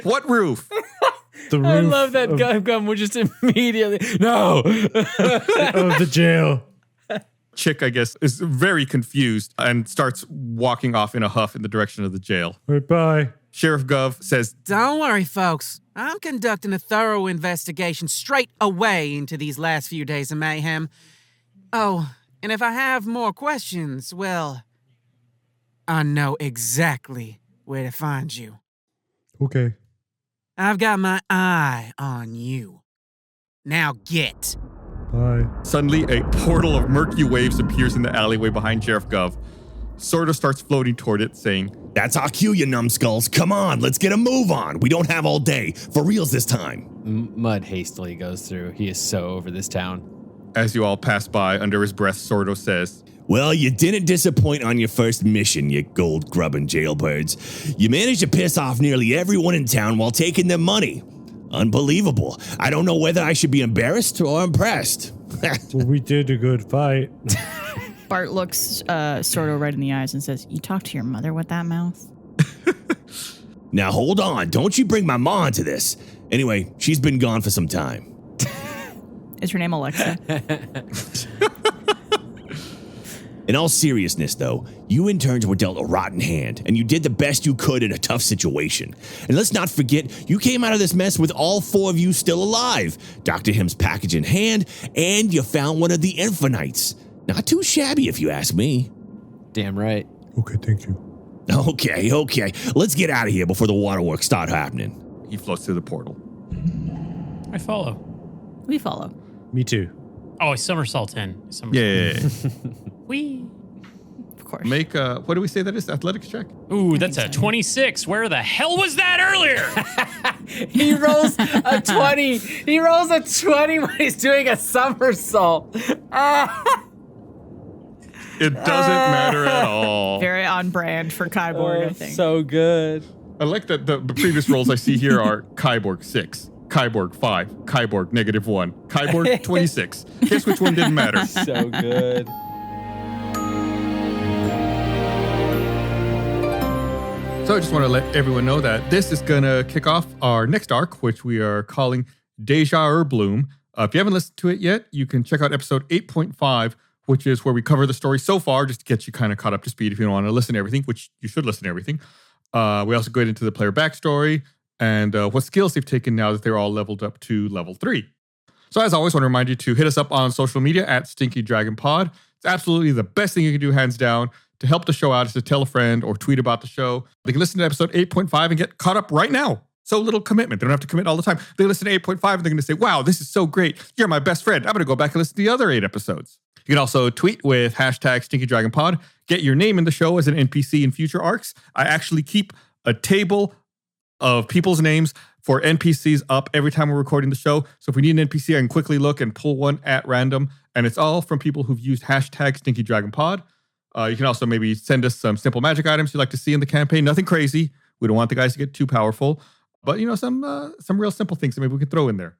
What roof? The roof. I love that Gum would just immediately, no. Of the jail. Chick, I guess, is very confused and starts walking off in a huff in the direction of the jail. All right, bye. Sheriff Guv says, Don't worry, folks. I'm conducting a thorough investigation straight away into these last few days of mayhem. Oh, and if I have more questions, well, I know exactly where to find you. Okay. I've got my eye on you. Now get. Bye. Suddenly, a portal of murky waves appears in the alleyway behind Sheriff Guv. Sordo starts floating toward it, saying, That's our cue, you numbskulls. Come on, let's get a move on. We don't have all day. For reals this time. Mud hastily goes through. He is so over this town. As you all pass by, under his breath, Sordo says, Well, you didn't disappoint on your first mission, you gold-grubbing jailbirds. You managed to piss off nearly everyone in town while taking their money. Unbelievable. I don't know whether I should be embarrassed or impressed. Well, we did a good fight. Bart looks Sordo right in the eyes and says, You talk to your mother with that mouth? Now, hold on. Don't you bring my ma into this. Anyway, she's been gone for some time. Is her name Alexa? In all seriousness, though, you interns were dealt a rotten hand, and you did the best you could in a tough situation. And let's not forget, you came out of this mess with all 4 of you still alive, Dr. Him's package in hand, and you found one of the Infinites. Not too shabby, if you ask me. Damn right. Okay, thank you. Okay. Let's get out of here before the waterworks start happening. He floats through the portal. I follow. We follow. Me too. Oh, I somersault in. Yeah. Whee. Of course. Make what do we say that is? Athletics check? Ooh, that's a 26. Where the hell was that earlier? He rolls a 20. He rolls a 20 when he's doing a somersault. It doesn't matter at all. Very on brand for Kyborg, I think. So good. I like that the previous rolls I see here are Kyborg 6, Kyborg 5, Kyborg -1, Kyborg 26. Guess which one didn't matter? So good. So I just want to let everyone know that this is going to kick off our next arc, which we are calling Deja Ürbloom. If you haven't listened to it yet, you can check out episode 8.5, which is where we cover the story so far, just to get you kind of caught up to speed if you don't want to listen to everything, which you should listen to everything. We also go into the player backstory and what skills they've taken now that they're all leveled up to level 3. So as always, I want to remind you to hit us up on social media at Stinky Dragon Pod. It's absolutely the best thing you can do, hands down, to help the show out is to tell a friend or tweet about the show. They can listen to episode 8.5 and get caught up right now. So little commitment. They don't have to commit all the time. They listen to 8.5 and they're going to say, wow, this is so great. You're my best friend. I'm going to go back and listen to the other 8 episodes. You can also tweet with hashtag Stinky Dragon Pod. Get your name in the show as an NPC in future arcs. I actually keep a table of people's names for NPCs up every time we're recording the show. So if we need an NPC, I can quickly look and pull one at random. And it's all from people who've used hashtag Stinky Dragon Pod. You can also maybe send us some simple magic items you'd like to see in the campaign. Nothing crazy. We don't want the guys to get too powerful. But, some real simple things that maybe we can throw in there.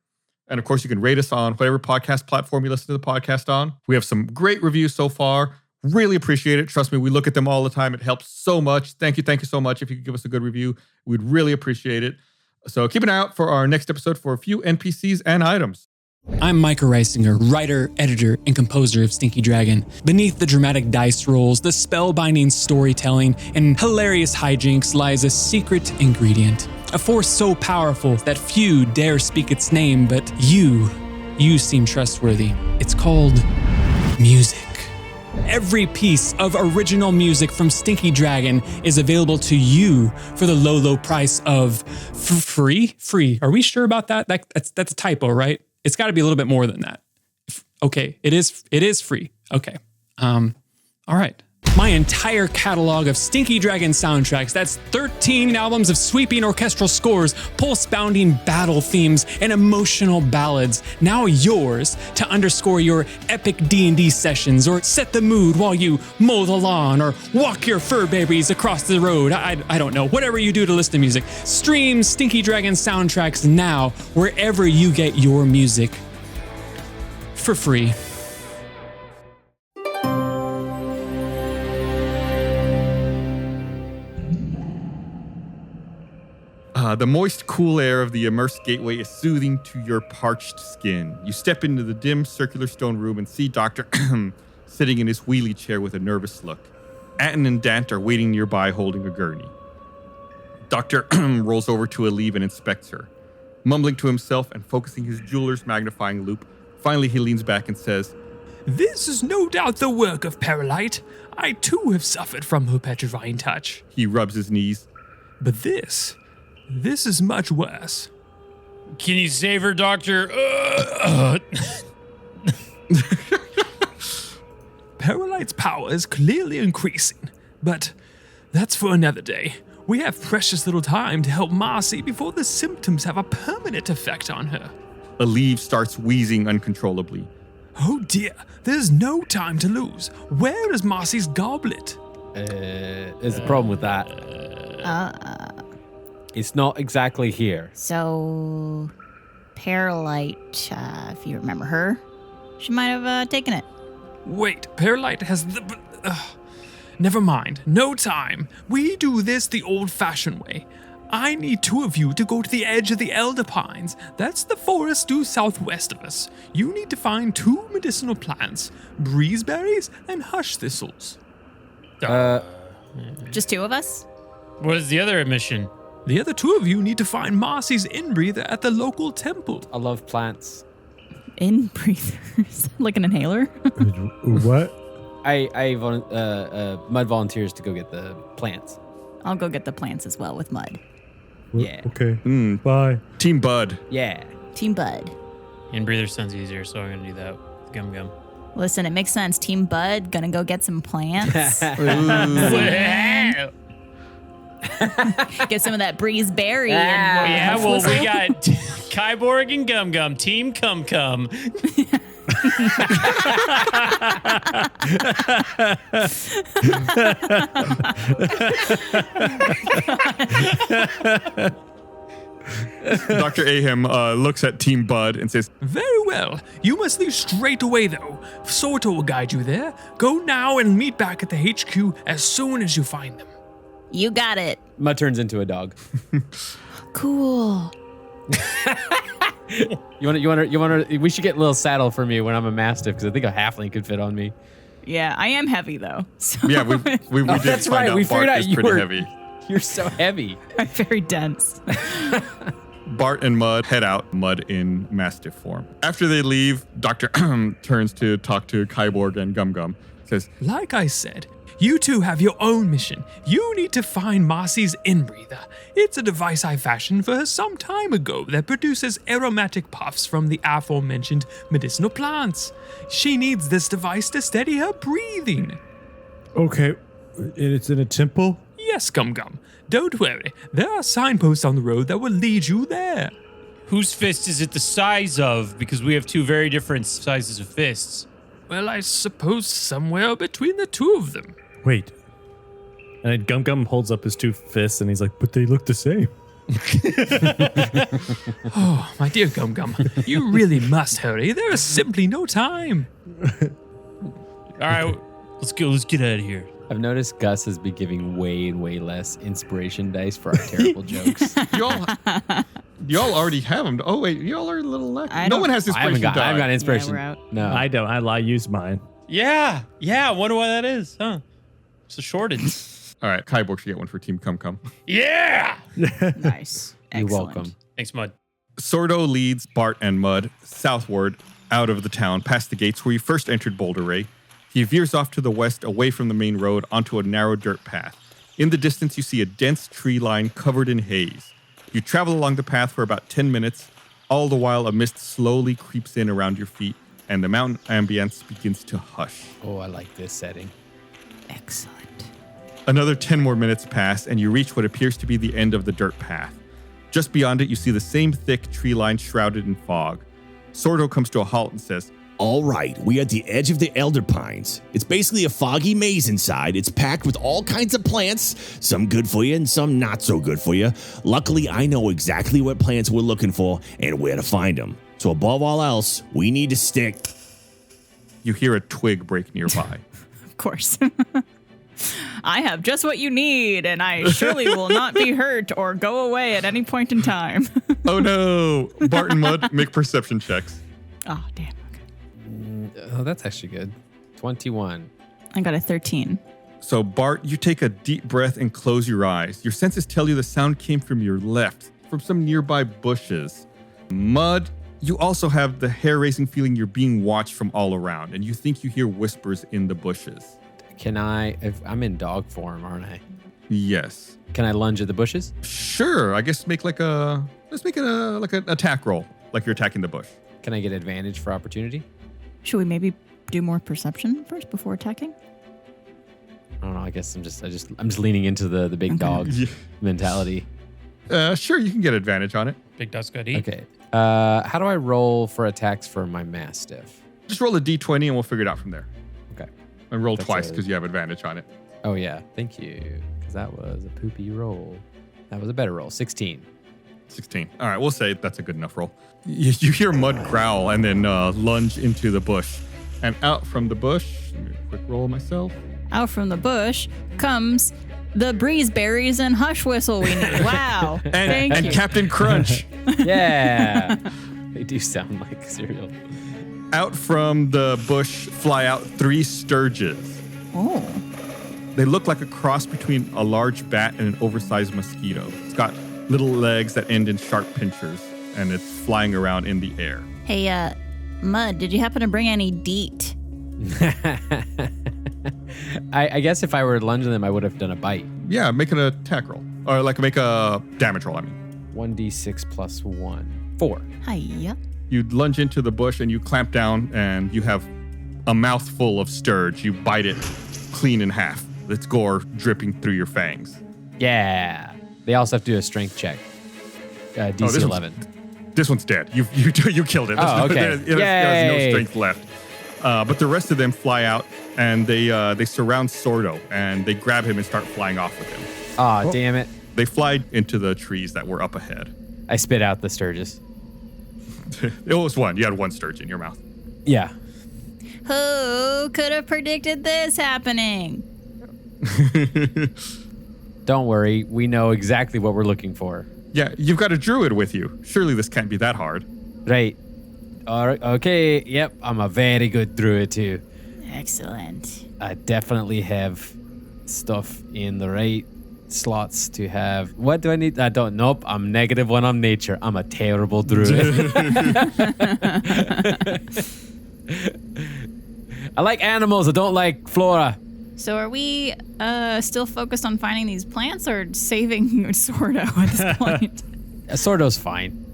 And, of course, you can rate us on whatever podcast platform you listen to the podcast on. We have some great reviews so far. Really appreciate it. Trust me, we look at them all the time. It helps so much. Thank you so much. If you could give us a good review, we'd really appreciate it. So keep an eye out for our next episode for a few NPCs and items. I'm Micah Reisinger, writer, editor, and composer of Stinky Dragon. Beneath the dramatic dice rolls, the spellbinding storytelling, and hilarious hijinks lies a secret ingredient. A force so powerful that few dare speak its name, but you seem trustworthy. It's called music. Every piece of original music from Stinky Dragon is available to you for the low price of free? Free. Are we sure about that? That's a typo, right? It's got to be a little bit more than that. Okay, it is free. Okay. All right. My entire catalog of Stinky Dragon soundtracks, that's 13 albums of sweeping orchestral scores, pulse-bounding battle themes, and emotional ballads, now yours to underscore your epic D&D sessions or set the mood while you mow the lawn or walk your fur babies across the road. I don't know, whatever you do to listen to music. Stream Stinky Dragon soundtracks now wherever you get your music for free. The moist, cool air of the immersed gateway is soothing to your parched skin. You step into the dim, circular stone room and see Dr. sitting in his wheelie chair with a nervous look. Atten and Dant are waiting nearby holding a gurney. Dr. rolls over to Aleve and inspects her. Mumbling to himself and focusing his jeweler's magnifying loupe, finally he leans back and says, "This is no doubt the work of Paralyte. I too have suffered from her petrifying touch." He rubs his knees. "But this is much worse." "Can you save her, Doctor?" Paralyte's power is clearly increasing, but that's for another day. We have precious little time to help Marcy before the symptoms have a permanent effect on her. Aleve starts wheezing uncontrollably. "Oh dear, there's no time to lose. Where is Marcy's goblet?" There's a problem with that. It's not exactly here. So, Paralyte, if you remember her, she might have taken it. Wait, Paralyte has the... never mind, no time. We do this the old-fashioned way. I need 2 of you to go to the edge of the Elder Pines. That's the forest due southwest of us. You need to find 2 medicinal plants, breezeberries and hush thistles. Just 2 of us? What is the other mission? The other 2 of you need to find Marcy's inbreather at the local temple. I love plants. Inbreathers? Like an inhaler? What? Mud volunteers to go get the plants. I'll go get the plants as well with Mud. Yeah. Okay. Bye. Team Bud. Yeah. Team Bud. Inbreather sounds easier, so I'm gonna do that. Gum gum. Listen, it makes sense. Team Bud, gonna go get some plants. Get some of that breezeberry. Yeah, well, we got Kyborg and Gum Gum. Team Cum Cum. Dr. Aheim looks at Team Bud and says, "Very well. You must leave straight away, though. Sorto will guide you there. Go now and meet back at the HQ as soon as you find them." You got it. Mud turns into a dog. Cool. You want to? We should get a little saddle for me when I'm a mastiff because I think a halfling could fit on me. Yeah, I am heavy though. So. Yeah, we did that's find right. out We Bart figured out is you pretty were heavy. You're so heavy. I'm very dense. Bart and Mud head out, Mud in Mastiff form. After they leave, Dr. turns to talk to Kyborg and Gum Gum. Says, like I said, you two have your own mission. You need to find Marcy's inbreather. It's a device I fashioned for her some time ago that produces aromatic puffs from the aforementioned medicinal plants. She needs this device to steady her breathing. Okay, and it's in a temple? Yes, Gum Gum. Don't worry. There are signposts on the road that will lead you there. Whose fist is it the size of? Because we have two very different sizes of fists. Well, I suppose somewhere between the two of them. Wait. And then Gum Gum holds up his two fists and he's like, but they look the same. Oh, my dear Gum Gum, you really must hurry. There is simply no time. All right, let's go. Let's get out of here. I've noticed Gus has been giving way and way less inspiration dice for our terrible jokes. Y'all already have them. Oh, wait, y'all are a little lacking. No one has I inspiration haven't die. got inspiration. Yeah, we're out. No. I don't. I used mine. Yeah. I wonder why that is, huh? It's a shortage. All right, Kyborg should get one for Team Cum Cum. Yeah. Nice. You're Excellent. welcome. Thanks, Mud. Sordo leads Bart and Mud southward out of the town past the gates where you first entered Boulder Ray. He veers off to the west away from the main road onto a narrow dirt path. In the distance, you see a dense tree line covered in haze. You travel along the path for about 10 minutes, all the while a mist slowly creeps in around your feet and the mountain ambience begins to hush. Oh, I like this setting. Excellent. Another 10 more minutes pass and you reach what appears to be the end of the dirt path. Just beyond it, you see the same thick tree line shrouded in fog. Sordo comes to a halt and says, All right, we are at the edge of the Elder Pines. It's basically a foggy maze inside. It's packed with all kinds of plants, some good for you and some not so good for you. Luckily, I know exactly what plants we're looking for and where to find them. So above all else, we need to stick. You hear a twig break nearby. Of course. I have just what you need, and I surely will not be hurt or go away at any point in time. Oh no! Bart and Mud, make perception checks. Oh, damn. Oh, that's actually good. 21. I got a 13. So Bart, you take a deep breath and close your eyes. Your senses tell you the sound came from your left, from some nearby bushes. Mud, you also have the hair-raising feeling you're being watched from all around, and you think you hear whispers in the bushes. Can I, if I'm in dog form, aren't I? Yes. Can I lunge at the bushes? Sure. I guess let's make an attack roll, like you're attacking the bush. Can I get advantage for opportunity? Should we maybe do more perception first before attacking? I don't know. I guess I'm just leaning into the big dog mentality. Sure, you can get advantage on it. Big dog's got to eat. Okay. How do I roll for attacks for my mastiff? Just roll a d20 and we'll figure it out from there. Okay. And roll That's twice because you have advantage on it. Oh yeah, thank you. Because that was a poopy roll. That was a better roll. 16. 16. All right, we'll say that's a good enough roll. You hear Mud growl and then lunge into the bush. And out from the bush, let me do a quick roll myself. Out from the bush comes the breeze berries and hush whistle we need. Wow. Thank you. And Captain Crunch. Yeah. They do sound like cereal. Out from the bush fly out 3 Sturges. Oh. They look like a cross between a large bat and an oversized mosquito. It's got little legs that end in sharp pinchers, and it's flying around in the air. Hey, Mud, did you happen to bring any DEET? I guess if I were lunging them, I would have done a bite. Yeah, make an attack roll. Or make a damage roll, I mean. 1d6 plus 1. 4. Hiya. You lunge into the bush and you clamp down and you have a mouthful of Sturge. You bite it clean in half. Its gore dripping through your fangs. Yeah. They also have to do a strength check. DC 11. This one's dead. You killed it. Oh, okay. There's no strength left. But the rest of them fly out and they surround Sordo and they grab him and start flying off with him. Aw, damn it. They fly into the trees that were up ahead. I spit out the Sturges. It was one. You had 1 Sturge in your mouth. Yeah. Who could have predicted this happening? Don't worry. We know exactly what we're looking for. Yeah, you've got a druid with you. Surely this can't be that hard. Right. All right. Okay. Yep. I'm a very good druid Excellent. I definitely have stuff in the right slots to have. What do I need? I don't. Nope. I'm -1 on nature. I'm a terrible druid. I like animals. I don't like flora. So are we still focused on finding these plants or saving Sordo at this point? Sordo's fine.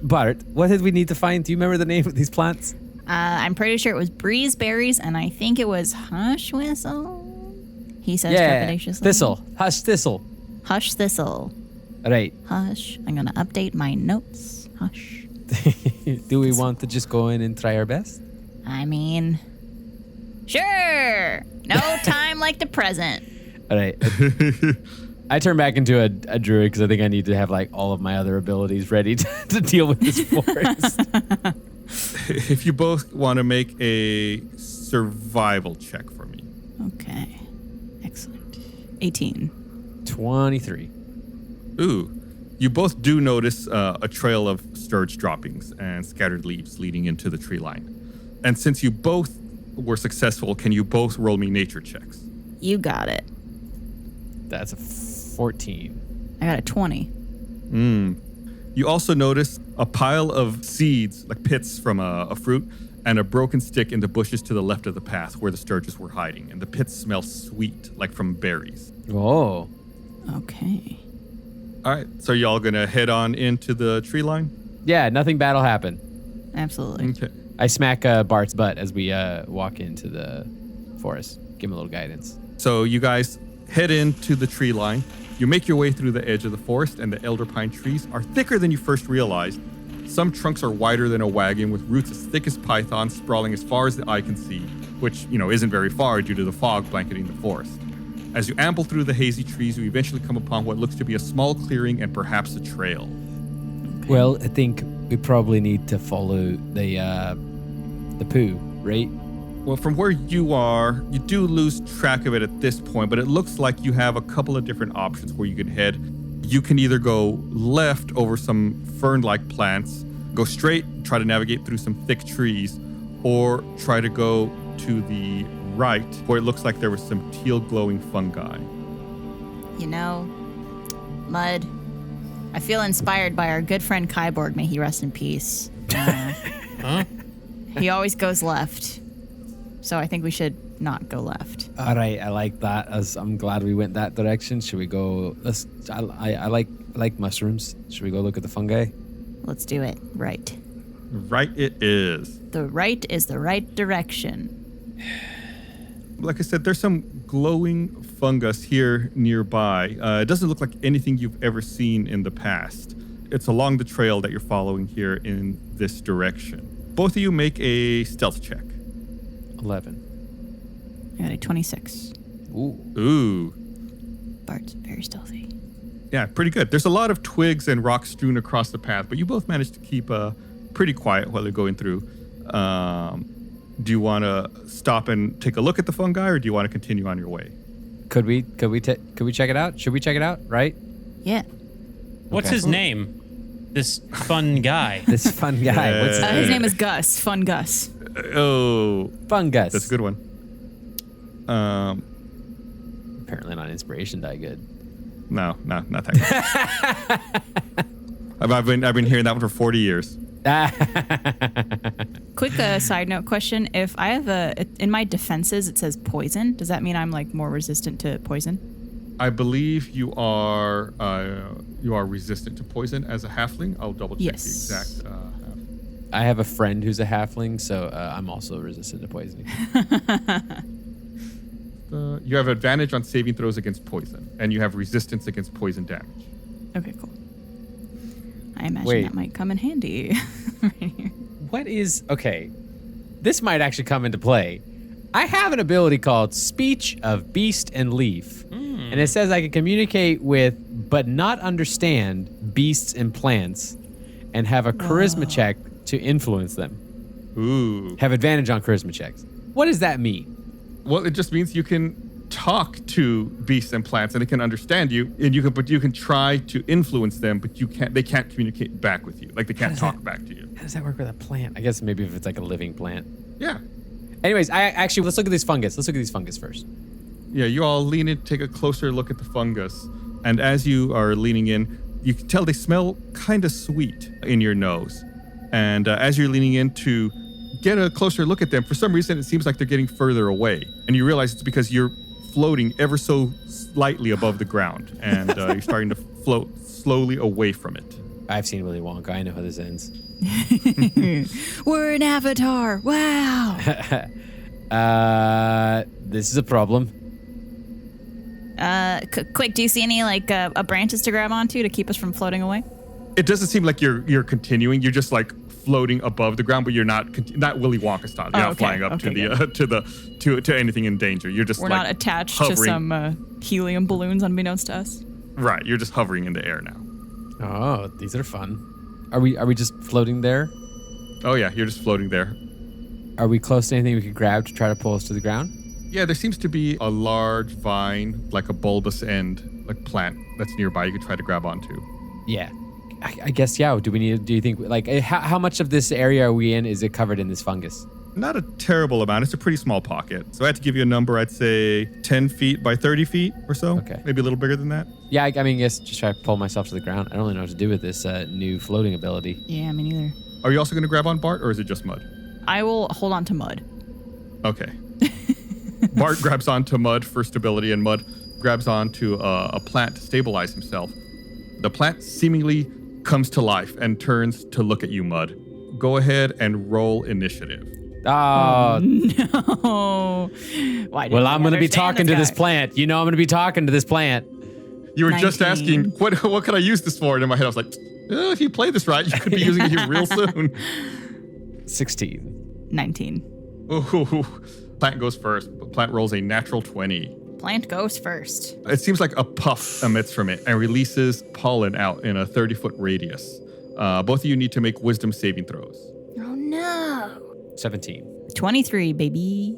Bart, what did we need to find? Do you remember the name of these plants? I'm pretty sure it was breeze berries, and I think it was hush whistle. He says trepidatiously. Thistle. Hush thistle. Hush thistle. Right. Hush. I'm gonna update my notes. Hush. Do we want to just go in and try our best? I mean, sure. No time like the present. All right. I turn back into a druid because I think I need to have like all of my other abilities ready to deal with this forest. If you both want to make a survival check for me. Okay. Excellent. 18. 23. Ooh. You both do notice a trail of Sturge droppings and scattered leaves leading into the tree line. And since you both were successful, can you both roll me nature checks? You got it. That's a 14. I got a 20. You also notice a pile of seeds, like pits from a fruit, and a broken stick in the bushes to the left of the path where the Sturges were hiding. And the pits smell sweet, like from berries. Oh. Okay. All right, so y'all gonna head on into the tree line? Yeah, nothing bad will happen. Absolutely. Okay. I smack Bart's butt as we walk into the forest. Give him a little guidance. So you guys head into the tree line. You make your way through the edge of the forest, and the elder pine trees are thicker than you first realized. Some trunks are wider than a wagon, with roots as thick as pythons sprawling as far as the eye can see, which, isn't very far due to the fog blanketing the forest. As you amble through the hazy trees, you eventually come upon what looks to be a small clearing and perhaps a trail. Well, I think we probably need to follow the poo, right? Well, from where you are, you do lose track of it at this point, but it looks like you have a couple of different options where you could head. You can either go left over some fern-like plants, go straight, try to navigate through some thick trees, or try to go to the right, where it looks like there was some teal glowing fungi. Mud, I feel inspired by our good friend Kyborg, may he rest in peace. Huh? He always goes left. So I think we should not go left. All right, I like that. As I'm glad we went that direction. Should we go? I like mushrooms. Should we go look at the fungi? Let's do it. Right. Right it is. The right is the right direction. Like I said, there's some glowing fungus here nearby. It doesn't look like anything you've ever seen in the past. It's along the trail that you're following here in this direction. Both of you make a stealth check. 11. I got a 26. Ooh. Bart's very stealthy. Yeah, pretty good. There's a lot of twigs and rocks strewn across the path, but you both managed to keep pretty quiet while you're going through. Do you want to stop and take a look at the fungi, or do you want to continue on your way? Could we check it out? Should we check it out? Right? Yeah. What's his name? This fun guy. This fun guy. What's his name is Gus. Fun Gus. Oh, fungus. That's a good one. Apparently not inspiration die good. No, not that good. I've been hearing that one for 40 years. Quick side note question: if I have in my defenses it says poison, does that mean I'm like more resistant to poison? I believe you are resistant to poison as a halfling. I'll double check the exact. I have a friend who's a halfling, so I'm also resistant to poisoning. You have advantage on saving throws against poison, and you have resistance against poison damage. Okay, cool. I imagine that might come in handy. Right here. What is... Okay, this might actually come into play. I have an ability called Speech of Beast and Leaf. And it says I can communicate with, but not understand, beasts and plants, and have a charisma check to influence them. Ooh. Have advantage on charisma checks. What does that mean? Well, it just means you can talk to beasts and plants, and they can understand you, and you can try to influence them, but they can't communicate back with you. Like they can't talk back to you. How does that work with a plant? I guess maybe if it's like a living plant. Yeah. Anyways, let's look at this fungus. Let's look at these fungus first. Yeah, you all lean in, take a closer look at the fungus. And as you are leaning in, you can tell they smell kind of sweet in your nose. And as you're leaning in to get a closer look at them, for some reason, it seems like they're getting further away. And you realize it's because you're floating ever so slightly above the ground. And you're starting to float slowly away from it. I've seen Willy Wonka. I know how this ends. We're an avatar. Wow. This is a problem. Quick, do you see any branches to grab onto to keep us from floating away? It doesn't seem like you're continuing. You're just like floating above the ground, but you're not Willy Wonka style. You're not flying up to anything in danger. You're just we're not attached hovering. To some helium balloons unbeknownst to us. Right, you're just hovering in the air now. Oh, these are fun. Are we just floating there? Oh yeah, you're just floating there. Are we close to anything we could grab to try to pull us to the ground? Yeah, there seems to be a large vine, like a bulbous end, like plant that's nearby you could try to grab onto. Yeah. I guess, yeah. Do you think, how much of this area are we in? Is it covered in this fungus? Not a terrible amount. It's a pretty small pocket. So I had to give you a number, I'd say 10 feet by 30 feet or so. Okay. Maybe a little bigger than that. Yeah, I mean, I guess just try to pull myself to the ground. I don't really know what to do with this new floating ability. Yeah, me neither. Are you also going to grab on Bart, or is it just Mud? I will hold on to Mud. Okay. Bart grabs onto Mud for stability, and Mud grabs onto a plant to stabilize himself. The plant seemingly comes to life and turns to look at you, Mud. Go ahead and roll initiative. Oh, no. Well, I'm going to be talking to this plant. You know I'm going to be talking to this plant. You were 19. Just asking, what can I use this for? And in my head, I was like, if you play this right, you could be using it here real soon. 16. 19. Ooh, plant goes first. Plant rolls a natural 20. Plant goes first. It seems like a puff emits from it and releases pollen out in a 30-foot radius. Both of you need to make wisdom saving throws. Oh, no. 17. 23, baby.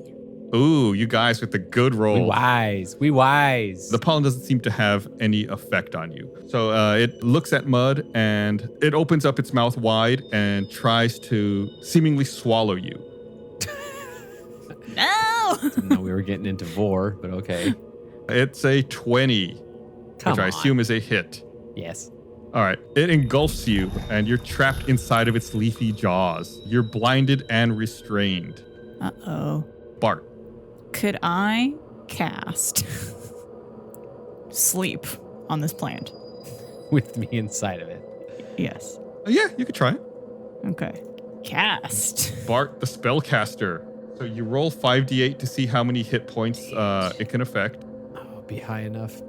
Ooh, you guys with the good roll. We wise. The pollen doesn't seem to have any effect on you. So it looks at Mud and it opens up its mouth wide and tries to seemingly swallow you. No! Didn't know we were getting into vor, but okay. It's a 20, which I assume is a hit. Yes. All right. It engulfs you, and you're trapped inside of its leafy jaws. You're blinded and restrained. Uh-oh. Bart. Could I cast sleep on this plant? With me inside of it? Yes. Yeah, you could try it. Okay. Cast. Bart, the spellcaster. So you roll 5d8 to see how many hit points it can affect. Oh, be high enough.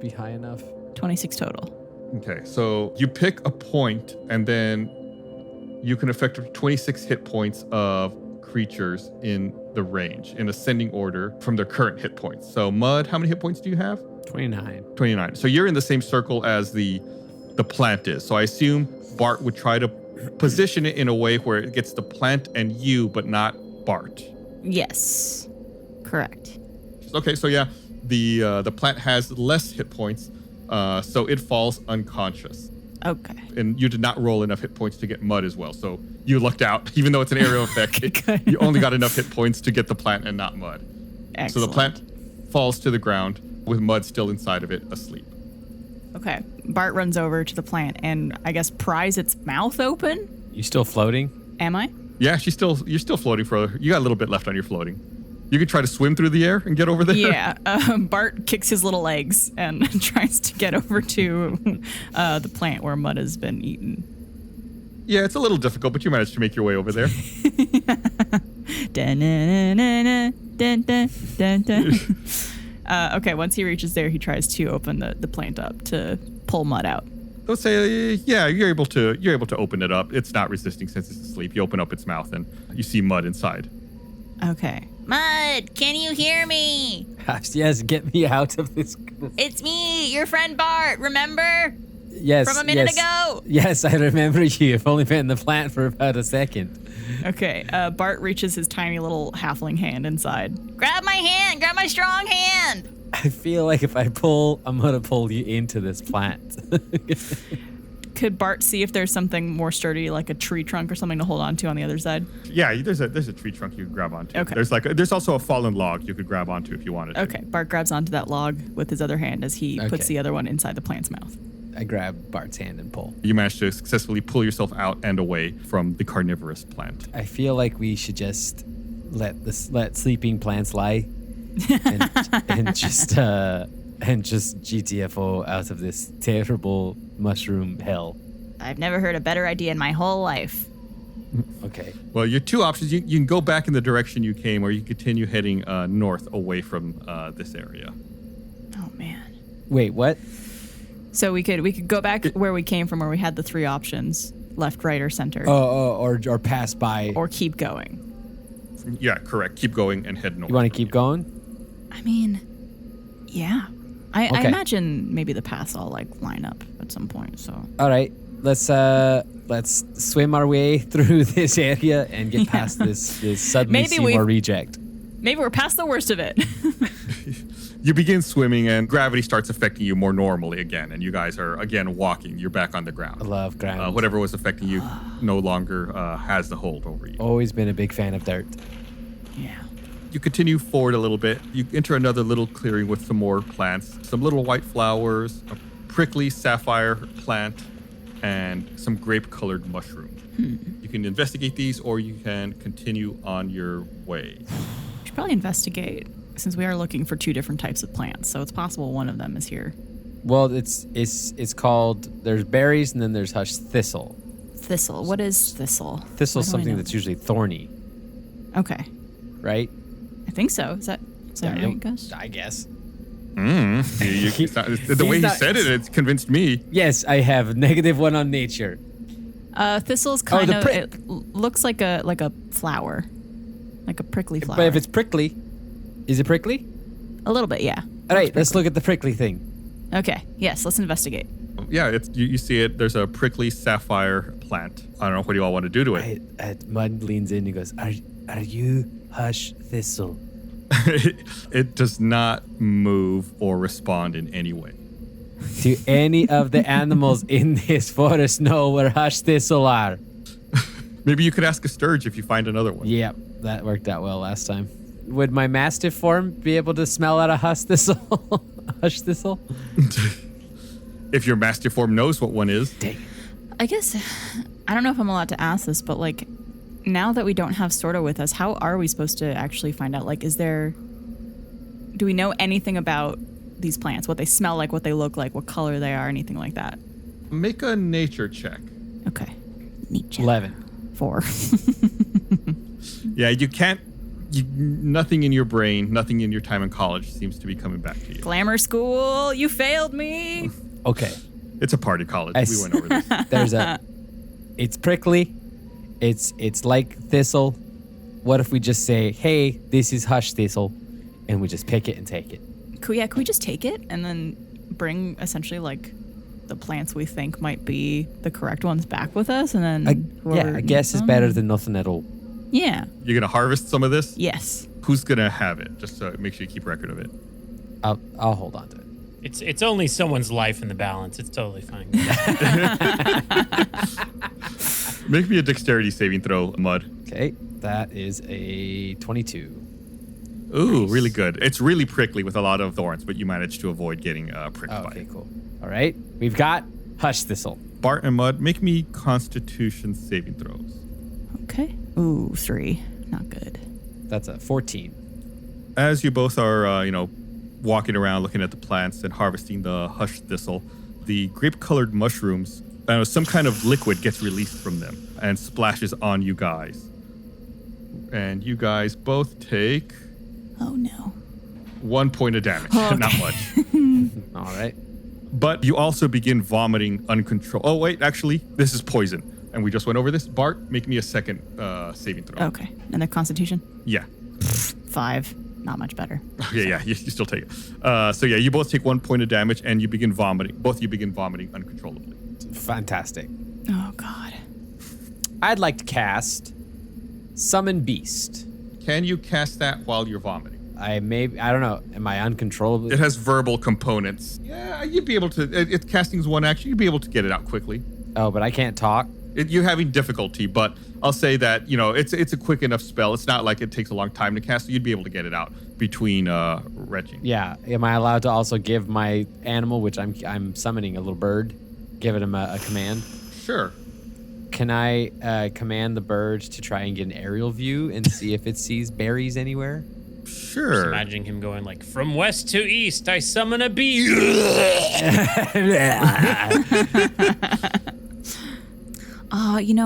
26 total. Okay, so you pick a point, and then you can affect 26 hit points of creatures in the range, in ascending order from their current hit points. So Mud, how many hit points do you have? 29. So you're in the same circle as the plant is. So I assume Bart would try to position it in a way where it gets the plant and you, but not Bart. Yes, correct. Okay, so yeah, the plant has less hit points, so it falls unconscious. Okay. And you did not roll enough hit points to get Mud as well, so you lucked out. Even though it's an aerial effect, you only got enough hit points to get the plant and not Mud. Excellent. So the plant falls to the ground with Mud still inside of it, asleep. Okay. Bart runs over to the plant and I guess pries its mouth open. You still floating? Am I? Yeah, you're still floating you got a little bit left on your floating. You could try to swim through the air and get over there. Yeah, Bart kicks his little legs and tries to get over to the plant where Mud has been eaten. Yeah, it's a little difficult, but you managed to make your way over there. Okay, once he reaches there, he tries to open the plant up to pull Mud out. Let's say, yeah, you're able to open it up. It's not resisting since it's asleep. You open up its mouth and you see Mud inside. Okay. Mud, can you hear me? Yes, get me out of this. It's me, your friend Bart, remember? Yes. From a minute ago? Yes, I remember you. I've only been in the plant for about a second. Okay, Bart reaches his tiny little halfling hand inside. Grab my hand, grab my strong hand. I feel like if I pull, I'm going to pull you into this plant. Could Bart see if there's something more sturdy, like a tree trunk or something to hold on to on the other side? Yeah, there's a tree trunk you can grab onto. Okay. There's also a fallen log you could grab onto if you wanted to. Okay, Bart grabs onto that log with his other hand as he puts the other one inside the plant's mouth. I grab Bart's hand and pull. You manage to successfully pull yourself out and away from the carnivorous plant. I feel like we should just let sleeping plants lie and just GTFO out of this terrible mushroom hell. I've never heard a better idea in my whole life. Okay. Well, your two options, you can go back in the direction you came, or you continue heading north away from this area. Oh, man. Wait, what? So we could go back where we came from, where we had the three options, left, right, or center. Or pass by. Or keep going. Yeah, correct. Keep going and head north. You want to keep going? I mean, yeah. I imagine maybe the paths all like line up at some point. So. All right, let's swim our way through this area and get past this suddenly Seymour reject. Maybe we're past the worst of it. You begin swimming and gravity starts affecting you more normally again, and you guys are again walking. You're back on the ground. I love ground. Whatever was affecting you no longer has the hold over you. Always been a big fan of dirt. Yeah. You continue forward a little bit. You enter another little clearing with some more plants, some little white flowers, a prickly sapphire plant, and some grape-colored mushrooms. You can investigate these, or you can continue on your way. We should probably investigate, since we are looking for two different types of plants. So it's possible one of them is here. Well, it's called. There's berries, and then there's hush thistle. Thistle. What is thistle? Thistle's something that's usually thorny. Okay. Right? I think so. Is that right, Gus? I guess. The way he said it, it's convinced me. Yes, I have -1 on nature. Thistle's kind of. It looks like a flower, like a prickly flower. But if it's prickly, is it prickly? A little bit, yeah. All right, let's look at the prickly thing. Okay. Yes, let's investigate. Yeah, you see it. There's a prickly sapphire plant. I don't know. What do you all want to do to it? Mud leans in and goes, Are you hush thistle? It does not move or respond in any way. Do any of the animals in this forest know where hush thistle are? Maybe you could ask a Sturge if you find another one. Yep, that worked out well last time. Would my mastiff form be able to smell out a hush thistle? Hush thistle? If your mastiff form knows what one is. Dang. I guess, I don't know if I'm allowed to ask this, but like, now that we don't have Sorta with us, how are we supposed to actually find out? Like, do we know anything about these plants? What they smell like, what they look like, what color they are, anything like that? Make a nature check. Okay. Nature. 11. 4. Yeah, you can't, nothing in your brain, nothing in your time in college seems to be coming back to you. Glamour school, you failed me. Okay. It's a party college. We went over this. It's prickly. It's like thistle. What if we just say, hey, this is hush thistle, and we just pick it and take it? Could we just take it and then bring essentially like the plants we think might be the correct ones back with us, and then I guess it's better than nothing at all. Yeah. You're gonna harvest some of this? Yes. Who's gonna have it? Just so make sure you keep record of it. I'll hold on to it. It's only someone's life in the balance. It's totally fine. Make me a dexterity saving throw, Mud. Okay, that is a 22. Ooh, Nice. really good. It's really prickly with a lot of thorns, but you managed to avoid getting pricked by it. Okay, cool. All right, we've got hush thistle. Bart and Mud, make me Constitution saving throws. Okay. Ooh, 3. Not good. That's a 14. As you both are, walking around looking at the plants and harvesting the hush thistle, the grape-colored mushrooms, some kind of liquid gets released from them and splashes on you guys. And you guys both take... Oh, no. 1 point of damage. Okay. Not much. All right. But you also begin vomiting uncontrolled. Oh, wait, actually, this is poison. And we just went over this. Bart, make me a second saving throw. Okay. And the Constitution? Yeah. 5. Not much better. Okay, yeah, you still take it. So yeah, you both take 1 point of damage and you begin vomiting. Both of you begin vomiting uncontrollably. Fantastic. Oh, God. I'd like to cast Summon Beast. Can you cast that while you're vomiting? I don't know. Am I uncontrollably? It has verbal components. Yeah, you'd be able to. If casting is one action, you'd be able to get it out quickly. Oh, but I can't talk? You're having difficulty, but I'll say that, it's a quick enough spell. It's not like it takes a long time to cast, so you'd be able to get it out between retching. Yeah. Am I allowed to also give my animal, which I'm summoning a little bird, give him a command? Sure. Can I command the bird to try and get an aerial view and see if it sees berries anywhere? Sure. Just imagining him going like, from west to east, I summon a bee.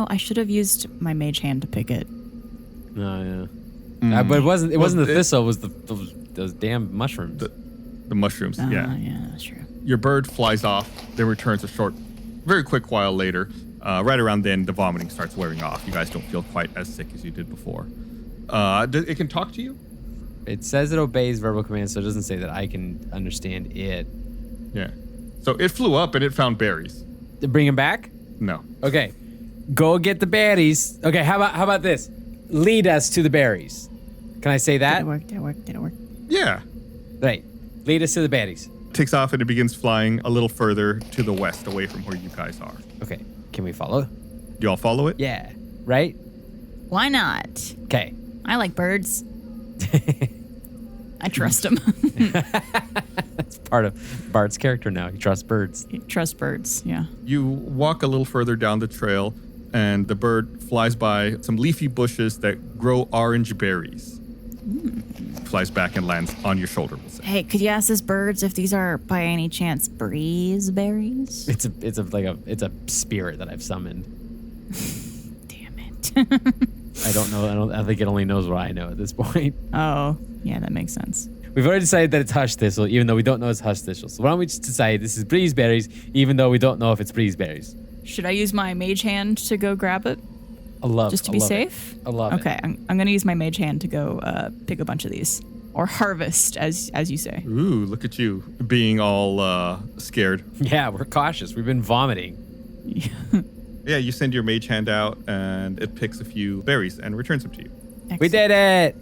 I should have used my mage hand to pick it. Oh, yeah. But it wasn't the thistle, it was those damn mushrooms. The mushrooms, yeah. Yeah, that's true. Your bird flies off, then returns very quick while later. Right around then, the vomiting starts wearing off. You guys don't feel quite as sick as you did before. It can talk to you? It says it obeys verbal commands, so it doesn't say that I can understand it. Yeah. So it flew up and it found berries. To bring them back? No. Okay. Go get the berries. Okay, how about this? Lead us to the berries. Can I say that? Did it work? Yeah. Right. Lead us to the berries. Takes off and it begins flying a little further to the west, away from where you guys are. Okay. Can we follow? Do y'all follow it? Yeah. Right? Why not? Okay. I like birds. I trust them. That's part of Bart's character now. He trusts birds. You trust birds, yeah. You walk a little further down the trail, and the bird flies by some leafy bushes that grow orange berries. Flies back and lands on your shoulder, we'll say. Hey, could you ask this birds if these are by any chance breeze berries? It's a spirit that I've summoned. Damn it. I don't know. I think it only knows what I know at this point. Oh, yeah, that makes sense. We've already decided that it's hush thistle, even though we don't know it's hush thistle. So why don't we just decide this is breeze berries, even though we don't know if it's breeze berries? Should I use my mage hand to go grab it? Just to be safe? I love it. Okay, I'm going to use my mage hand to go pick a bunch of these. Or harvest, as you say. Ooh, look at you being all scared. Yeah, we're cautious. We've been vomiting. Yeah, you send your mage hand out, and it picks a few berries and returns them to you. Excellent. We did it!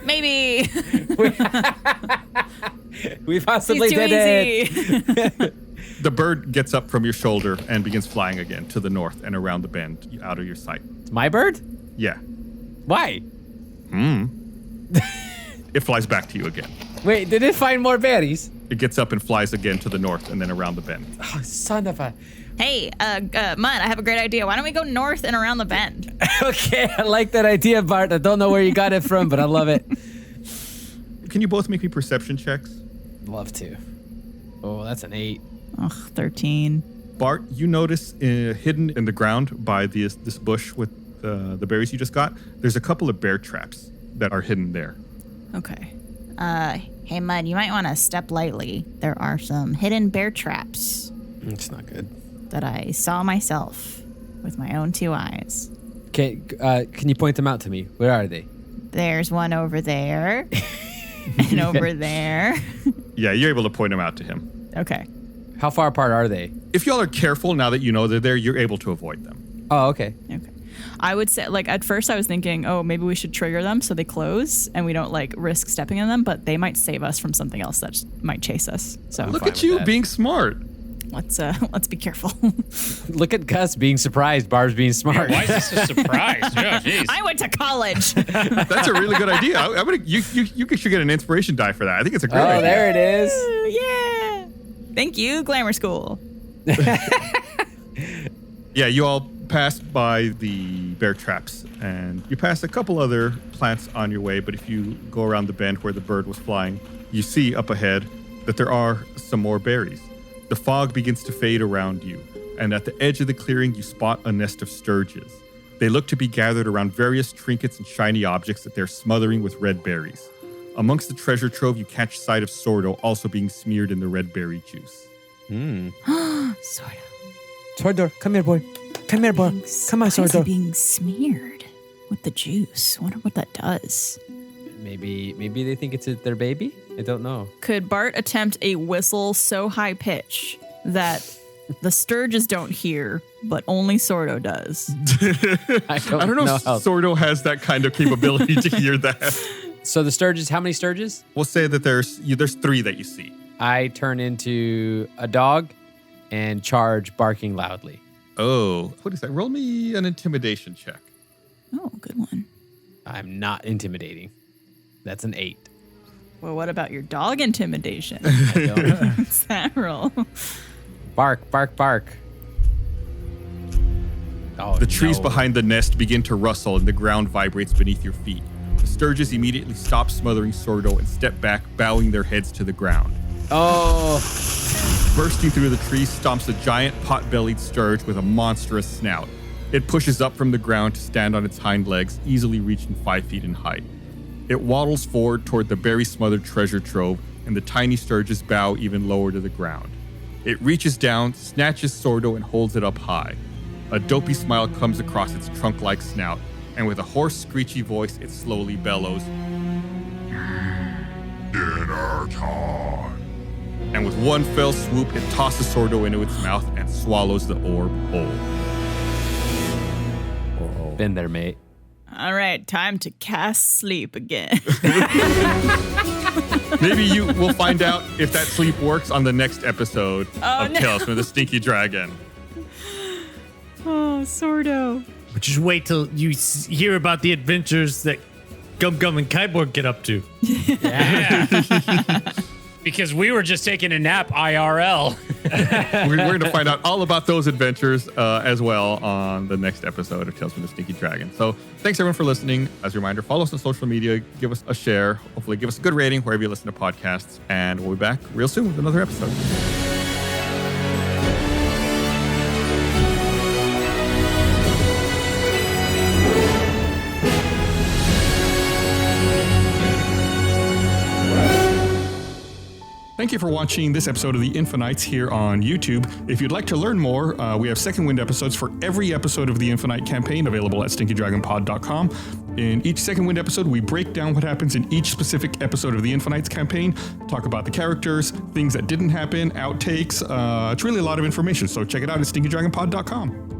Maybe. We possibly did it! The bird gets up from your shoulder and begins flying again to the north and around the bend, out of your sight. It's my bird? Yeah. Why? It flies back to you again. Wait, did it find more berries? It gets up and flies again to the north and then around the bend. Oh, son of a... Hey, Mud, I have a great idea. Why don't we go north and around the bend? Okay, I like that idea, Bart. I don't know where you got it from, but I love it. Can you both make me perception checks? Love to. Oh, that's an 8. Ugh, 13. Bart, you notice hidden in the ground by this bush with the berries you just got, there's a couple of bear traps that are hidden there. Okay. Hey, Mud, you might want to step lightly. There are some hidden bear traps. It's not good. That I saw myself with my own 2 eyes. Okay, can you point them out to me? Where are they? There's one over there. And over there. Yeah, you're able to point them out to him. Okay. How far apart are they? If y'all are careful, now that you know they're there, you're able to avoid them. Oh, okay. Okay. I would say, at first I was thinking, oh, maybe we should trigger them so they close and we don't, risk stepping in them, but they might save us from something else that might chase us. So look at you being smart. Let's be careful. Look at Gus being surprised. Barb's being smart. Yeah, why is this a surprise? Yeah, geez. I went to college. That's a really good idea. You should get an inspiration die for that. I think it's a great idea. Oh, there it is. Yeah. Thank you, Glamour School. Yeah, you all pass by the bear traps, and you pass a couple other plants on your way, but if you go around the bend where the bird was flying, you see up ahead that there are some more berries. The fog begins to fade around you, and at the edge of the clearing, you spot a nest of sturges. They look to be gathered around various trinkets and shiny objects that they're smothering with red berries. Amongst the treasure trove, you catch sight of Sordo also being smeared in the red berry juice. Sordo. Sordo, come here, boy. Come here, boy. Come on, Why is he Sordo. being smeared with the juice? Wonder what that does. Maybe they think it's their baby? I don't know. Could Bart attempt a whistle so high pitch that the Sturges don't hear, but only Sordo does? I don't know if Sordo has that kind of capability to hear that. So the Sturges, how many Sturges? We'll say that there's 3 that you see. I turn into a dog and charge barking loudly. Oh, what is that? Roll me an intimidation check. Oh, good one. I'm not intimidating. That's an 8. Well, what about your dog intimidation? I don't. What's that roll? Bark, bark, bark. Oh, the trees behind the nest begin to rustle and the ground vibrates beneath your feet. The Sturges immediately stop smothering Sordo and step back, bowing their heads to the ground. Oh. Bursting through the trees stomps a giant pot-bellied Sturge with a monstrous snout. It pushes up from the ground to stand on its hind legs, easily reaching 5 feet in height. It waddles forward toward the berry-smothered treasure trove, and the tiny Sturges bow even lower to the ground. It reaches down, snatches Sordo, and holds it up high. A dopey smile comes across its trunk-like snout, and with a hoarse, screechy voice, it slowly bellows, "Dinner time." And with one fell swoop, it tosses Sordo into its mouth and swallows the orb whole. Whoa. Been there, mate. All right, time to cast sleep again. Maybe you will find out if that sleep works on the next episode of Tales from the Stinky Dragon. Oh, Sordo. Just wait till you hear about the adventures that Gum Gum and Kyborg get up to. Yeah. Because we were just taking a nap IRL. We're going to find out all about those adventures as well on the next episode of Tales from the Stinky Dragon. So thanks everyone for listening. As a reminder, follow us on social media, give us a share, hopefully give us a good rating wherever you listen to podcasts, and we'll be back real soon with another episode. Thank you for watching this episode of The Infinites here on YouTube. If you'd like to learn more, we have Second Wind episodes for every episode of the Infinite campaign available at stinkydragonpod.com. In each Second Wind episode, we break down what happens in each specific episode of the Infinites campaign, talk about the characters, things that didn't happen, outtakes. It's really a lot of information, so check it out at stinkydragonpod.com.